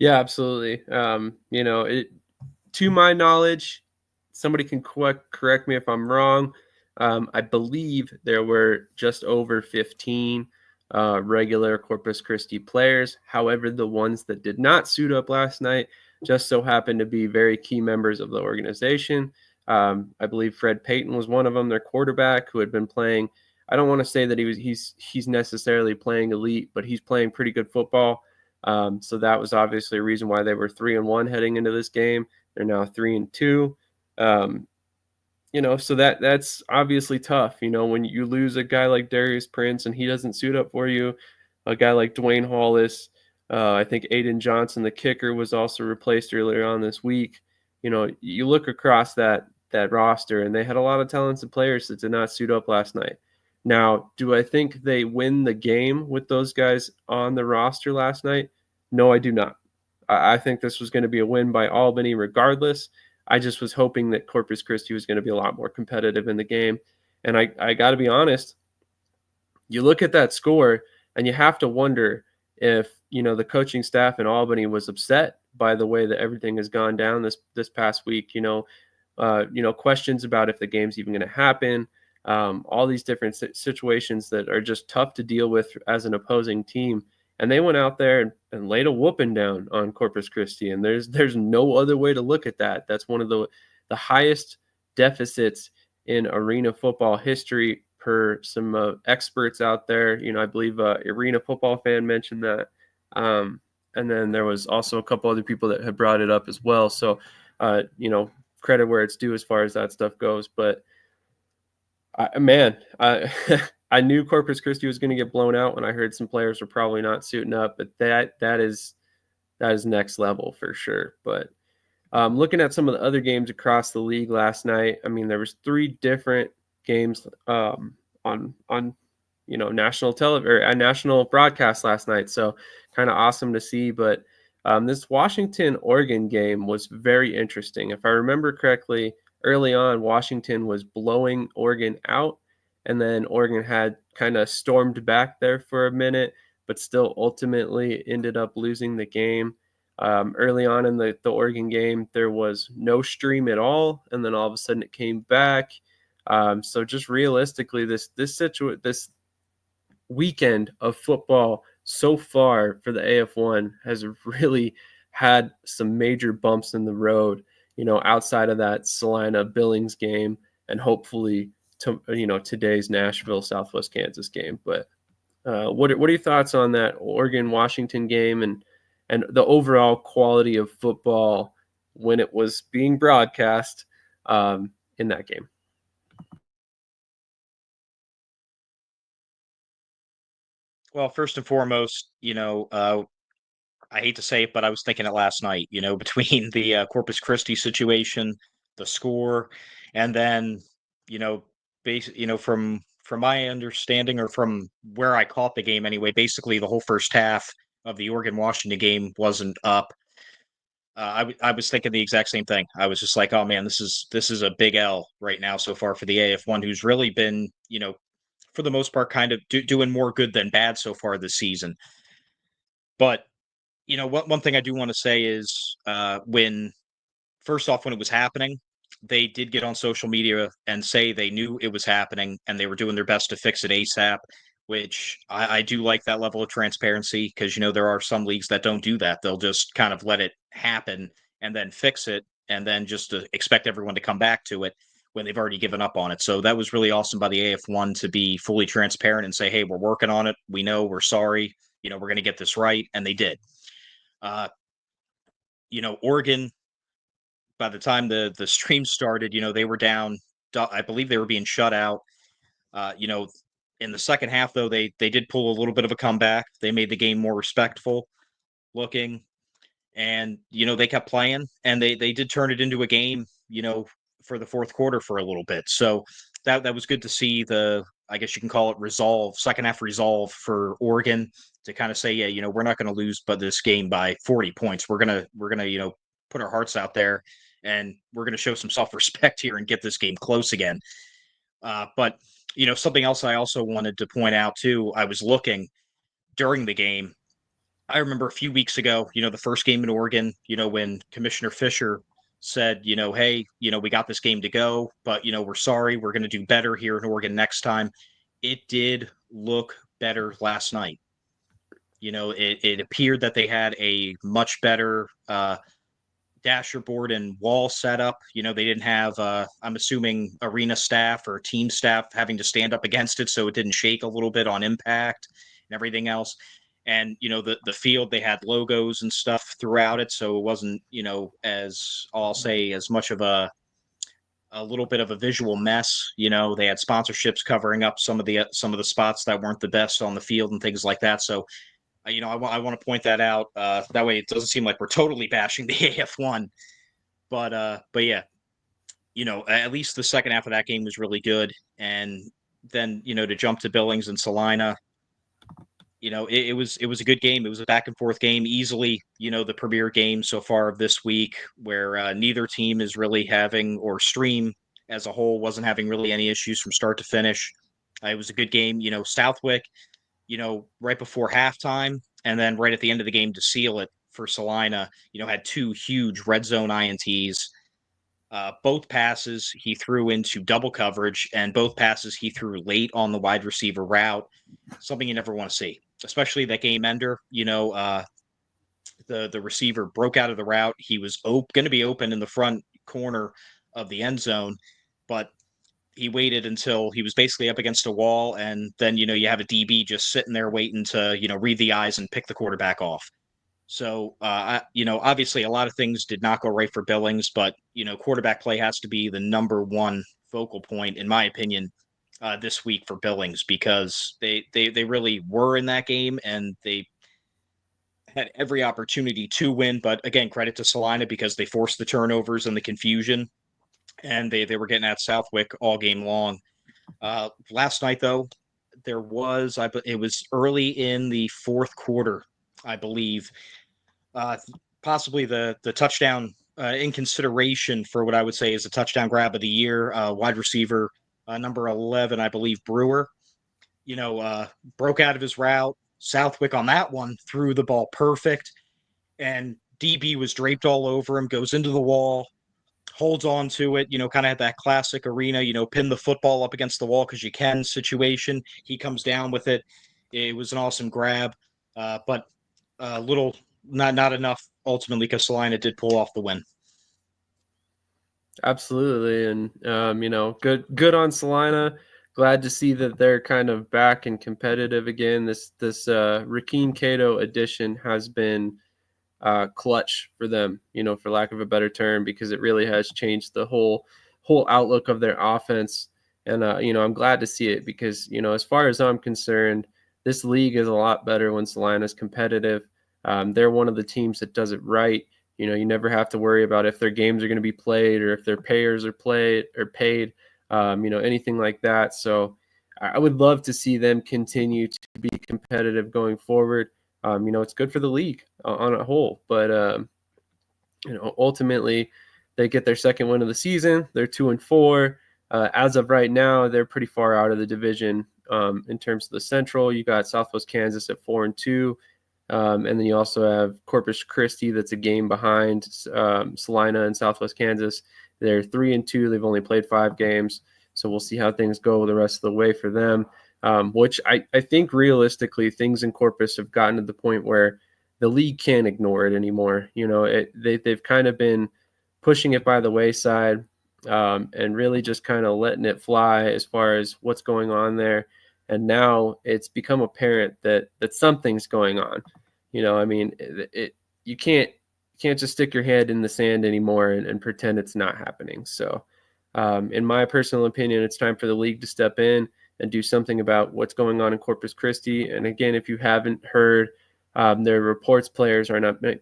Yeah, absolutely. To my knowledge, somebody can correct me if I'm wrong. I believe there were just over 15 regular Corpus Christi players. However, the ones that did not suit up last night just so happened to be very key members of the organization. I believe Fred Payton was one of them, their quarterback, who had been playing. I don't want to say that he's necessarily playing elite, but he's playing pretty good football. So that was obviously a reason why they were 3-1 heading into this game. They're now 3-2. So that's obviously tough. When you lose a guy like Darius Prince and he doesn't suit up for you, a guy like Dwayne Hollis, I think Aiden Johnson, the kicker, was also replaced earlier on this week. You look across that roster, and they had a lot of talented players that did not suit up last night. Now, do I think they win the game with those guys on the roster last night? No, I do not. I think this was going to be a win by Albany regardless. I just was hoping that Corpus Christi was going to be a lot more competitive in the game. And I got to be honest, you look at that score and you have to wonder if, the coaching staff in Albany was upset by the way that everything has gone down this past week. Questions about if the game's even going to happen. All these different situations that are just tough to deal with as an opposing team. And they went out there and laid a whooping down on Corpus Christi. And there's no other way to look at that. That's one of the highest deficits in arena football history per some experts out there. I believe Arena Football Fan mentioned that. And then there was also a couple other people that had brought it up as well. So, credit where it's due as far as that stuff goes. But, I knew Corpus Christi was going to get blown out when I heard some players were probably not suiting up, but that is next level for sure. But looking at some of the other games across the league last night, I mean, there was 3 different games on national television or national broadcast last night. So kind of awesome to see. But this Washington-Oregon game was very interesting. If I remember correctly, early on, Washington was blowing Oregon out. And then Oregon had kind of stormed back there for a minute, but still ultimately ended up losing the game. Early on in the Oregon game, there was no stream at all, and then all of a sudden it came back. So just realistically, this weekend of football so far for the AF1 has really had some major bumps in the road, outside of that Salina Billings game and hopefully today's Nashville Southwest Kansas game. But what are your thoughts on that Oregon Washington game and the overall quality of football when it was being broadcast in that game? Well, first and foremost, I hate to say it, but I was thinking it last night, between the Corpus Christi situation, the score, and then, you know, from my understanding or from where I caught the game anyway, basically the whole first half of the Oregon Washington game wasn't up. I was thinking the exact same thing. I was just like, oh man, this is a big L right now so far for the AF1, who's really been, for the most part, kind of doing more good than bad so far this season. But one thing I do want to say is when first off, when it was happening, they did get on social media and say they knew it was happening and they were doing their best to fix it ASAP, which I do like that level of transparency because, there are some leagues that don't do that. They'll just kind of let it happen and then fix it and then just to expect everyone to come back to it when they've already given up on it. So that was really awesome by the AF1 to be fully transparent and say, hey, we're working on it. We know, we're sorry. We're going to get this right. And they did. Oregon, by the time the stream started, they were down. I believe they were being shut out. In the second half, though, they did pull a little bit of a comeback. They made the game more respectful looking, and they kept playing, and they did turn it into a game. For the fourth quarter for a little bit. So that was good to see I guess you can call it second half resolve for Oregon to kind of say, yeah, we're not going to lose but this game by 40 points. We're gonna put our hearts out there and we're going to show some self-respect here and get this game close again. But something else I also wanted to point out too, I was looking during the game. I remember a few weeks ago, the first game in Oregon, when Commissioner Fisher said, hey, we got this game to go, but, we're sorry. We're going to do better here in Oregon next time. It did look better last night. It appeared that they had a much better dasher board and wall setup. They didn't have, I'm assuming, arena staff or team staff having to stand up against it, so it didn't shake a little bit on impact and everything else. And, the field, they had logos and stuff throughout it. So it wasn't, as I'll say, as much of a little bit of a visual mess. They had sponsorships covering up some of the spots that weren't the best on the field and things like that. So, I want to point that out. That way it doesn't seem like we're totally bashing the AF1. But yeah, at least the second half of that game was really good. And then, to jump to Billings and Salina, it was a good game. It was a back and forth game, easily, the premier game so far of this week, where neither team is really having, or stream as a whole wasn't having really any issues from start to finish. It was a good game. Southwick, right before halftime, and then right at the end of the game to seal it for Salina, had two huge red zone INTs. Both passes he threw into double coverage, and both passes he threw late on the wide receiver route. Something you never want to see, especially that game ender. The receiver broke out of the route. He was going to be open in the front corner of the end zone, but he waited until he was basically up against a wall, and then you have a DB just sitting there waiting to read the eyes and pick the quarterback off. So, obviously a lot of things did not go right for Billings, but, quarterback play has to be the number one focal point, in my opinion, this week for Billings, because they really were in that game and they had every opportunity to win. But again, credit to Salina because they forced the turnovers and the confusion, and they were getting at Southwick all game long. Last night, though, it was early in the fourth quarter, I believe. Possibly the touchdown in consideration for what I would say is a touchdown grab of the year. Wide receiver number 11, I believe, Brewer, broke out of his route. Southwick on that one threw the ball perfect. And DB was draped all over him, goes into the wall, holds on to it, kind of had that classic arena, pin the football up against the wall because you can situation. He comes down with it. It was an awesome grab, but little, not enough ultimately because Salina did pull off the win. Absolutely, and good on Salina. Glad to see that they're kind of back and competitive again. This Rakeem Cato edition has been clutch for them, for lack of a better term, because it really has changed the whole outlook of their offense. And I'm glad to see it because as far as I'm concerned, this league is a lot better when Salina's competitive. They're one of the teams that does it right. You never have to worry about if their games are going to be played or if their payers are paid, anything like that. So I would love to see them continue to be competitive going forward. It's good for the league on a whole, but ultimately they get their second win of the season. They're 2-4. As of right now, they're pretty far out of the division. In terms of the Central, you got Southwest Kansas at 4-2. And then you also have Corpus Christi that's a game behind Salina and Southwest Kansas. They're 3-2. They've only played 5 games. So we'll see how things go the rest of the way for them, which I think realistically things in Corpus have gotten to the point where the league can't ignore it anymore. They've kind of been pushing it by the wayside and really just kind of letting it fly as far as what's going on there. And now it's become apparent that something's going on. You can't just stick your head in the sand anymore and pretend it's not happening. So in my personal opinion, it's time for the league to step in and do something about what's going on in Corpus Christi. And again, if you haven't heard, there are reports players are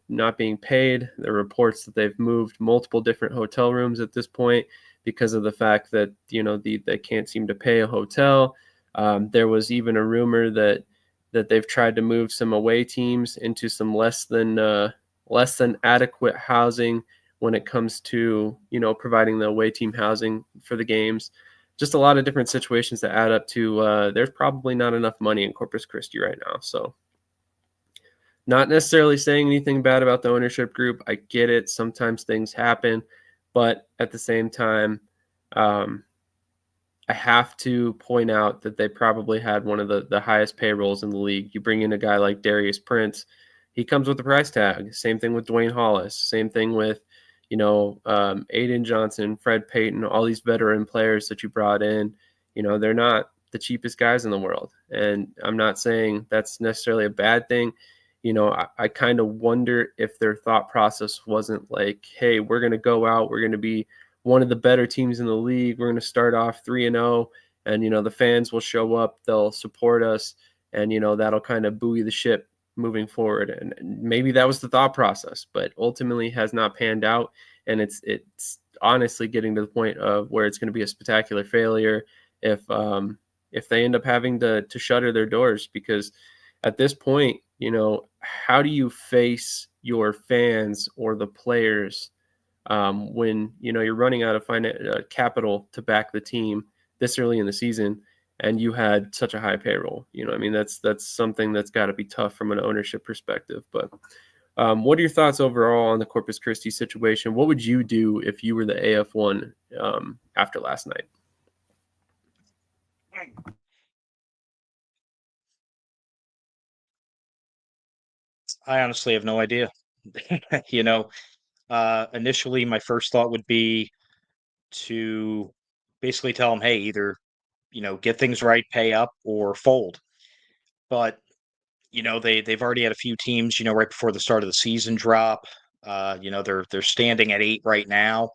not being paid. There are reports that they've moved multiple different hotel rooms at this point because of the fact that they can't seem to pay a hotel. There was even a rumor that they've tried to move some away teams into some less than adequate housing when it comes to providing the away team housing for the games. Just a lot of different situations that add up to there's probably not enough money in Corpus Christi right now. So not necessarily saying anything bad about the ownership group. I get it. Sometimes things happen, but at the same time, I have to point out that they probably had one of the highest payrolls in the league. You bring in a guy like Darius Prince, he comes with a price tag. Same thing with Dwayne Hollis. Same thing with, Aiden Johnson, Fred Payton, all these veteran players that you brought in. They're not the cheapest guys in the world. And I'm not saying that's necessarily a bad thing. I kind of wonder if their thought process wasn't like, hey, we're going to go out, we're going to be one of the better teams in the league. We're going to start off 3-0 and, the fans will show up, they'll support us, and, that'll kind of buoy the ship moving forward. And maybe that was the thought process, but ultimately has not panned out. And it's honestly getting to the point of where it's going to be a spectacular failure if they end up having to shutter their doors, because at this point, how do you face your fans or the players when you're running out of capital to back the team this early in the season, and you had such a high payroll? That's something that's got to be tough from an ownership perspective. But what are your thoughts overall on the Corpus Christi situation? What would you do if you were the AF1 after last night? I honestly have no idea. Initially my first thought would be to basically tell them, hey, either, get things right, pay up, or fold. But, they've already had a few teams, right before the start of the season drop. They're standing at 8 right now.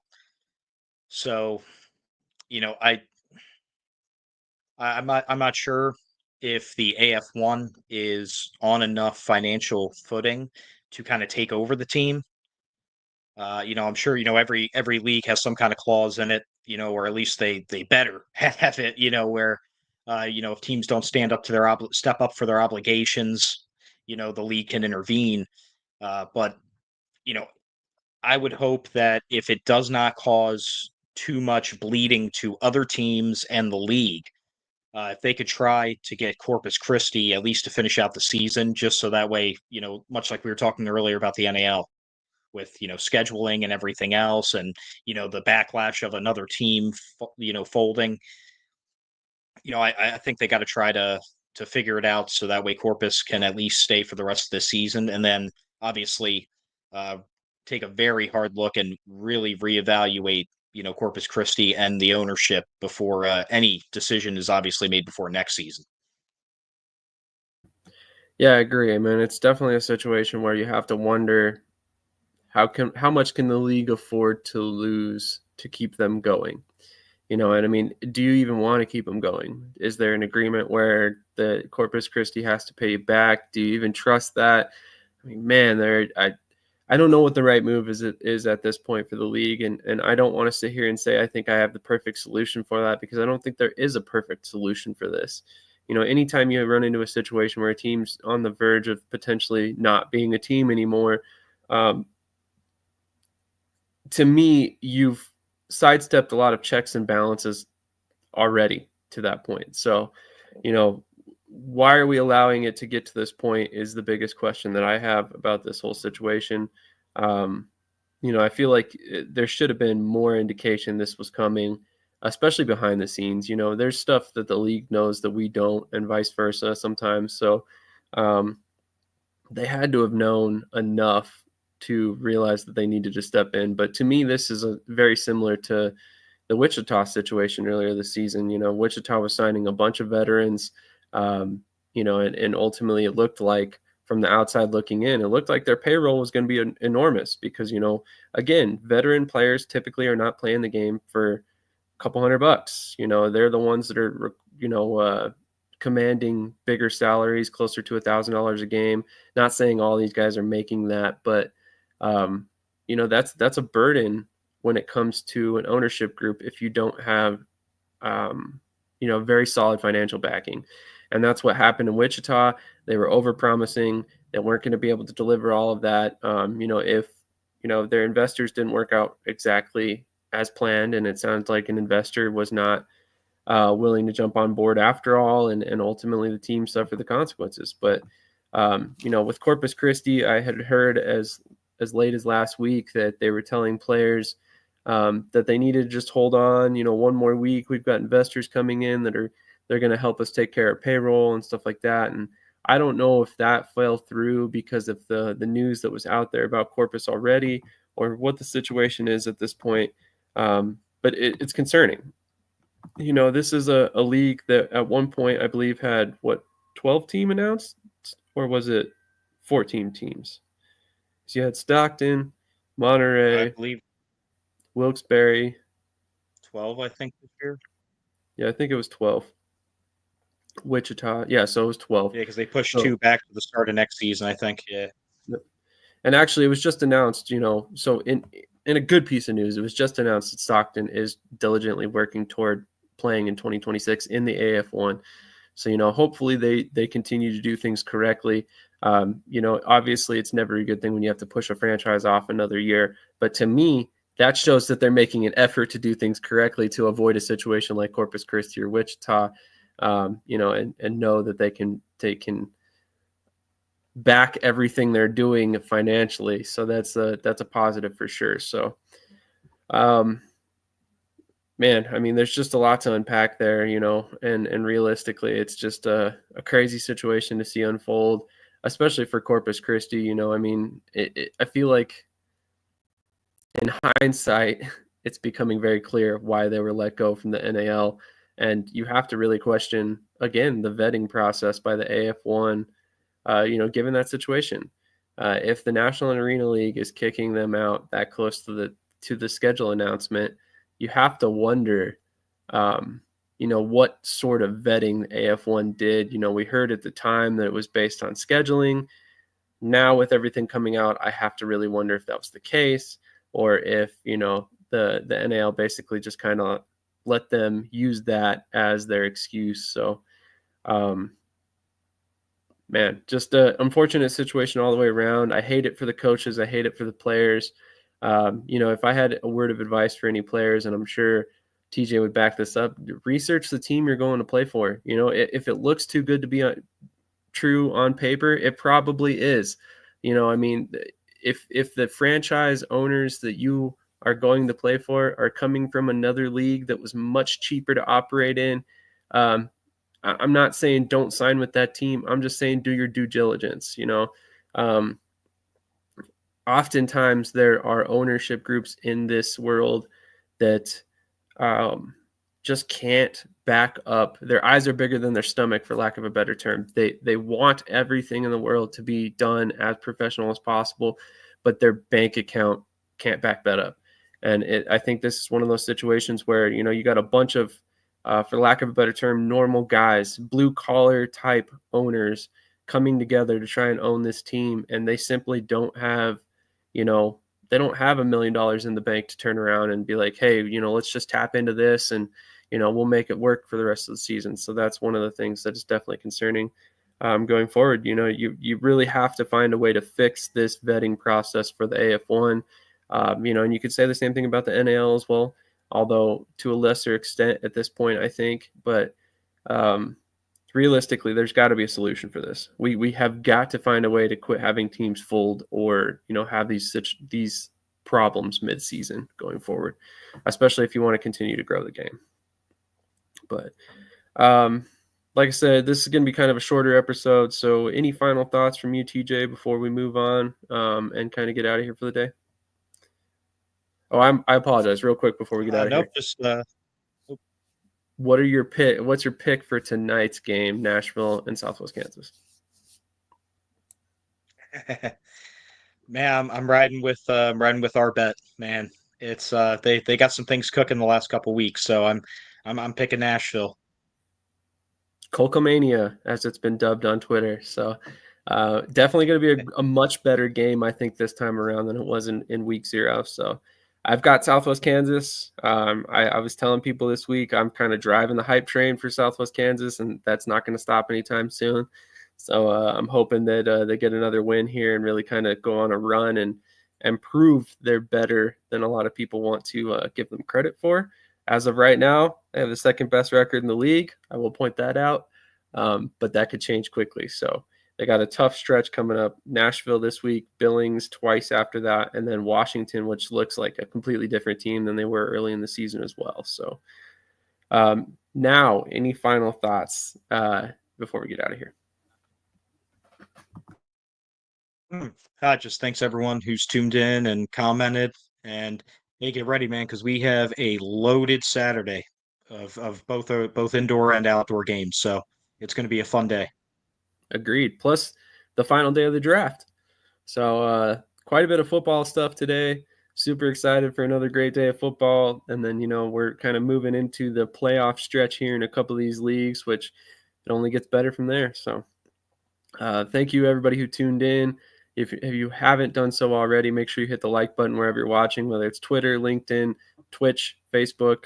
So, I'm not sure if the AF1 is on enough financial footing to kind of take over the team. I'm sure, every league has some kind of clause in it, or at least they better have it, where, if teams don't stand up to step up for their obligations, the league can intervene. But, I would hope that if it does not cause too much bleeding to other teams and the league, if they could try to get Corpus Christi at least to finish out the season, just so that way, much like we were talking earlier about the NAL, with, scheduling and everything else, and, the backlash of another team, folding. I think they got to try to figure it out so that way Corpus can at least stay for the rest of the season, and then obviously uh, take a very hard look and really reevaluate, Corpus Christi and the ownership before any decision is obviously made before next season. Yeah, I agree. I mean, it's definitely a situation where you have to wonder how much can the league afford to lose to keep them going? And I mean, do you even want to keep them going? Is there an agreement where the Corpus Christi has to pay you back? Do you even trust that? I mean, man, I don't know what the right move is at this point for the league, and I don't want to sit here and say I think I have the perfect solution for that, because I don't think there is a perfect solution for this. Anytime you run into a situation where a team's on the verge of potentially not being a team anymore, to me, you've sidestepped a lot of checks and balances already to that point. So, why are we allowing it to get to this point is the biggest question that I have about this whole situation. I feel like there should have been more indication this was coming, especially behind the scenes. There's stuff that the league knows that we don't, and vice versa sometimes. So they had to have known enough to realize that they needed to step in. But to me, this is very similar to the Wichita situation earlier this season. Wichita was signing a bunch of veterans, and ultimately it looked like, from the outside looking in, it looked like their payroll was going to be enormous because, again, veteran players typically are not playing the game for a couple $100. They're the ones that are, commanding bigger salaries, closer to $1,000 a game. Not saying all these guys are making that, but that's a burden when it comes to an ownership group if you don't have very solid financial backing. And that's what happened in Wichita. They were overpromising. They weren't going to be able to deliver all of that. If their investors didn't work out exactly as planned, and it sounds like an investor was not willing to jump on board after all, and ultimately the team suffered the consequences. But with Corpus Christi, I had heard as late as last week that they were telling players that they needed to just hold on, one more week. We've got investors coming in they're going to help us take care of payroll and stuff like that. And I don't know if that fell through because of the news that was out there about Corpus already, or what the situation is at this point. But it's concerning. This is a league that at one point I believe had 12 team announced, or was it 14 teams? So you had Stockton, Monterey, I believe Wilkes-Barre. 12, I think, this year. Yeah, I think it was 12. Wichita. Yeah, so it was 12. Yeah, because they pushed 2 back to the start of next season, I think. Yeah. And actually, it was just announced, so in a good piece of news, it was just announced that Stockton is diligently working toward playing in 2026 in the AF1. So, hopefully they continue to do things correctly. Obviously it's never a good thing when you have to push a franchise off another year. But to me, that shows that they're making an effort to do things correctly to avoid a situation like Corpus Christi or Wichita, and know that they can back everything they're doing financially. So that's a positive for sure. So, man, I mean, there's just a lot to unpack there, and realistically, it's just a crazy situation to see unfold, especially for Corpus Christi. I mean, I feel like in hindsight, it's becoming very clear why they were let go from the NAL. And you have to really question, again, the vetting process by the AF1, given that situation. If the National and Arena League is kicking them out that close to the schedule announcement, you have to wonder, what sort of vetting the AF1 did. We heard at the time that it was based on scheduling. Now with everything coming out, I have to really wonder if that was the case, or if, the NAL basically just kind of let them use that as their excuse. So, man, just an unfortunate situation all the way around. I hate it for the coaches. I hate it for the players. If I had a word of advice for any players, and I'm sure TJ would back this up, research the team you're going to play for. If it looks too good to be true on paper, it probably is. I mean, if the franchise owners that you are going to play for are coming from another league that was much cheaper to operate in, I'm not saying don't sign with that team. I'm just saying do your due diligence. Oftentimes there are ownership groups in this world that just can't back up. Their eyes are bigger than their stomach, for lack of a better term. They want everything in the world to be done as professional as possible, but their bank account can't back that up. And I think this is one of those situations where, you got a bunch of, for lack of a better term, normal guys, blue collar type owners coming together to try and own this team. And they simply don't have, they don't have $1 million in the bank to turn around and be like, hey, let's just tap into this and, we'll make it work for the rest of the season. So that's one of the things that is definitely concerning going forward. You really have to find a way to fix this vetting process for the AF1. And you could say the same thing about the NAL as well, although to a lesser extent at this point, I think. But realistically, there's got to be a solution for this. We have got to find a way to quit having teams fold or have these problems mid-season going forward, especially if you want to continue to grow the game. But like I said, this is going to be kind of a shorter episode. So any final thoughts from you, TJ, before we move on and kind of get out of here for the day? Oh, I apologize. Real quick before we get out of here. Just What's your pick for tonight's game, Nashville and Southwest Kansas? Man, I'm riding with our bet, man. It's they got some things cooking the last couple weeks, so I'm picking Nashville. Colcomania, as it's been dubbed on Twitter. So definitely going to be a much better game, I think, this time around than it was in week 0. So I've got Southwest Kansas. I was telling people this week I'm kind of driving the hype train for Southwest Kansas, and that's not going to stop anytime soon. So I'm hoping that they get another win here and really kind of go on a run and prove they're better than a lot of people want to give them credit for. As of right now, they have the second best record in the league. I will point that out, but that could change quickly. So they got a tough stretch coming up. Nashville this week, Billings twice after that, and then Washington, which looks like a completely different team than they were early in the season as well. So now, any final thoughts before we get out of here? Just thanks everyone who's tuned in and commented, and hey, get ready, man, because we have a loaded Saturday of both indoor and outdoor games. So it's going to be a fun day. Agreed. Plus the final day of the draft. So quite a bit of football stuff today. Super excited for another great day of football. And then, we're kind of moving into the playoff stretch here in a couple of these leagues, which it only gets better from there. So thank you, everybody who tuned in. If you haven't done so already, make sure you hit the like button wherever you're watching, whether it's Twitter, LinkedIn, Twitch, Facebook,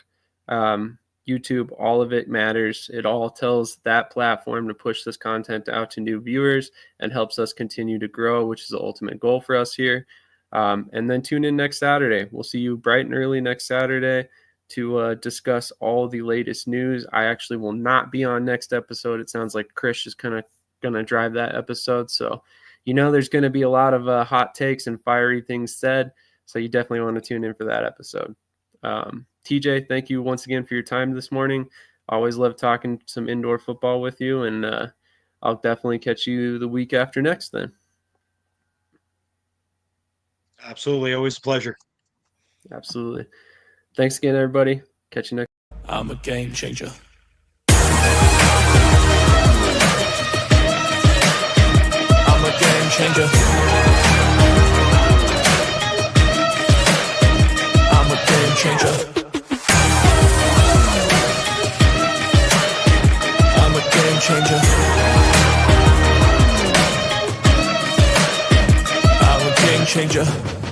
YouTube. All of it matters. It all tells that platform to push this content out to new viewers and helps us continue to grow, which is the ultimate goal for us here. And then tune in next Saturday. We'll see you bright and early next Saturday to discuss all the latest news. I actually will not be on next episode. It sounds like Krish is kind of going to drive that episode. So there's going to be a lot of hot takes and fiery things said. So you definitely want to tune in for that episode. TJ, thank you once again for your time this morning. Always love talking some indoor football with you. And I'll definitely catch you the week after next then. Absolutely. Always a pleasure. Absolutely. Thanks again, everybody. Catch you next. I'm a game changer. Game changer. I'm a game changer. I'm a game changer. I'm a game changer.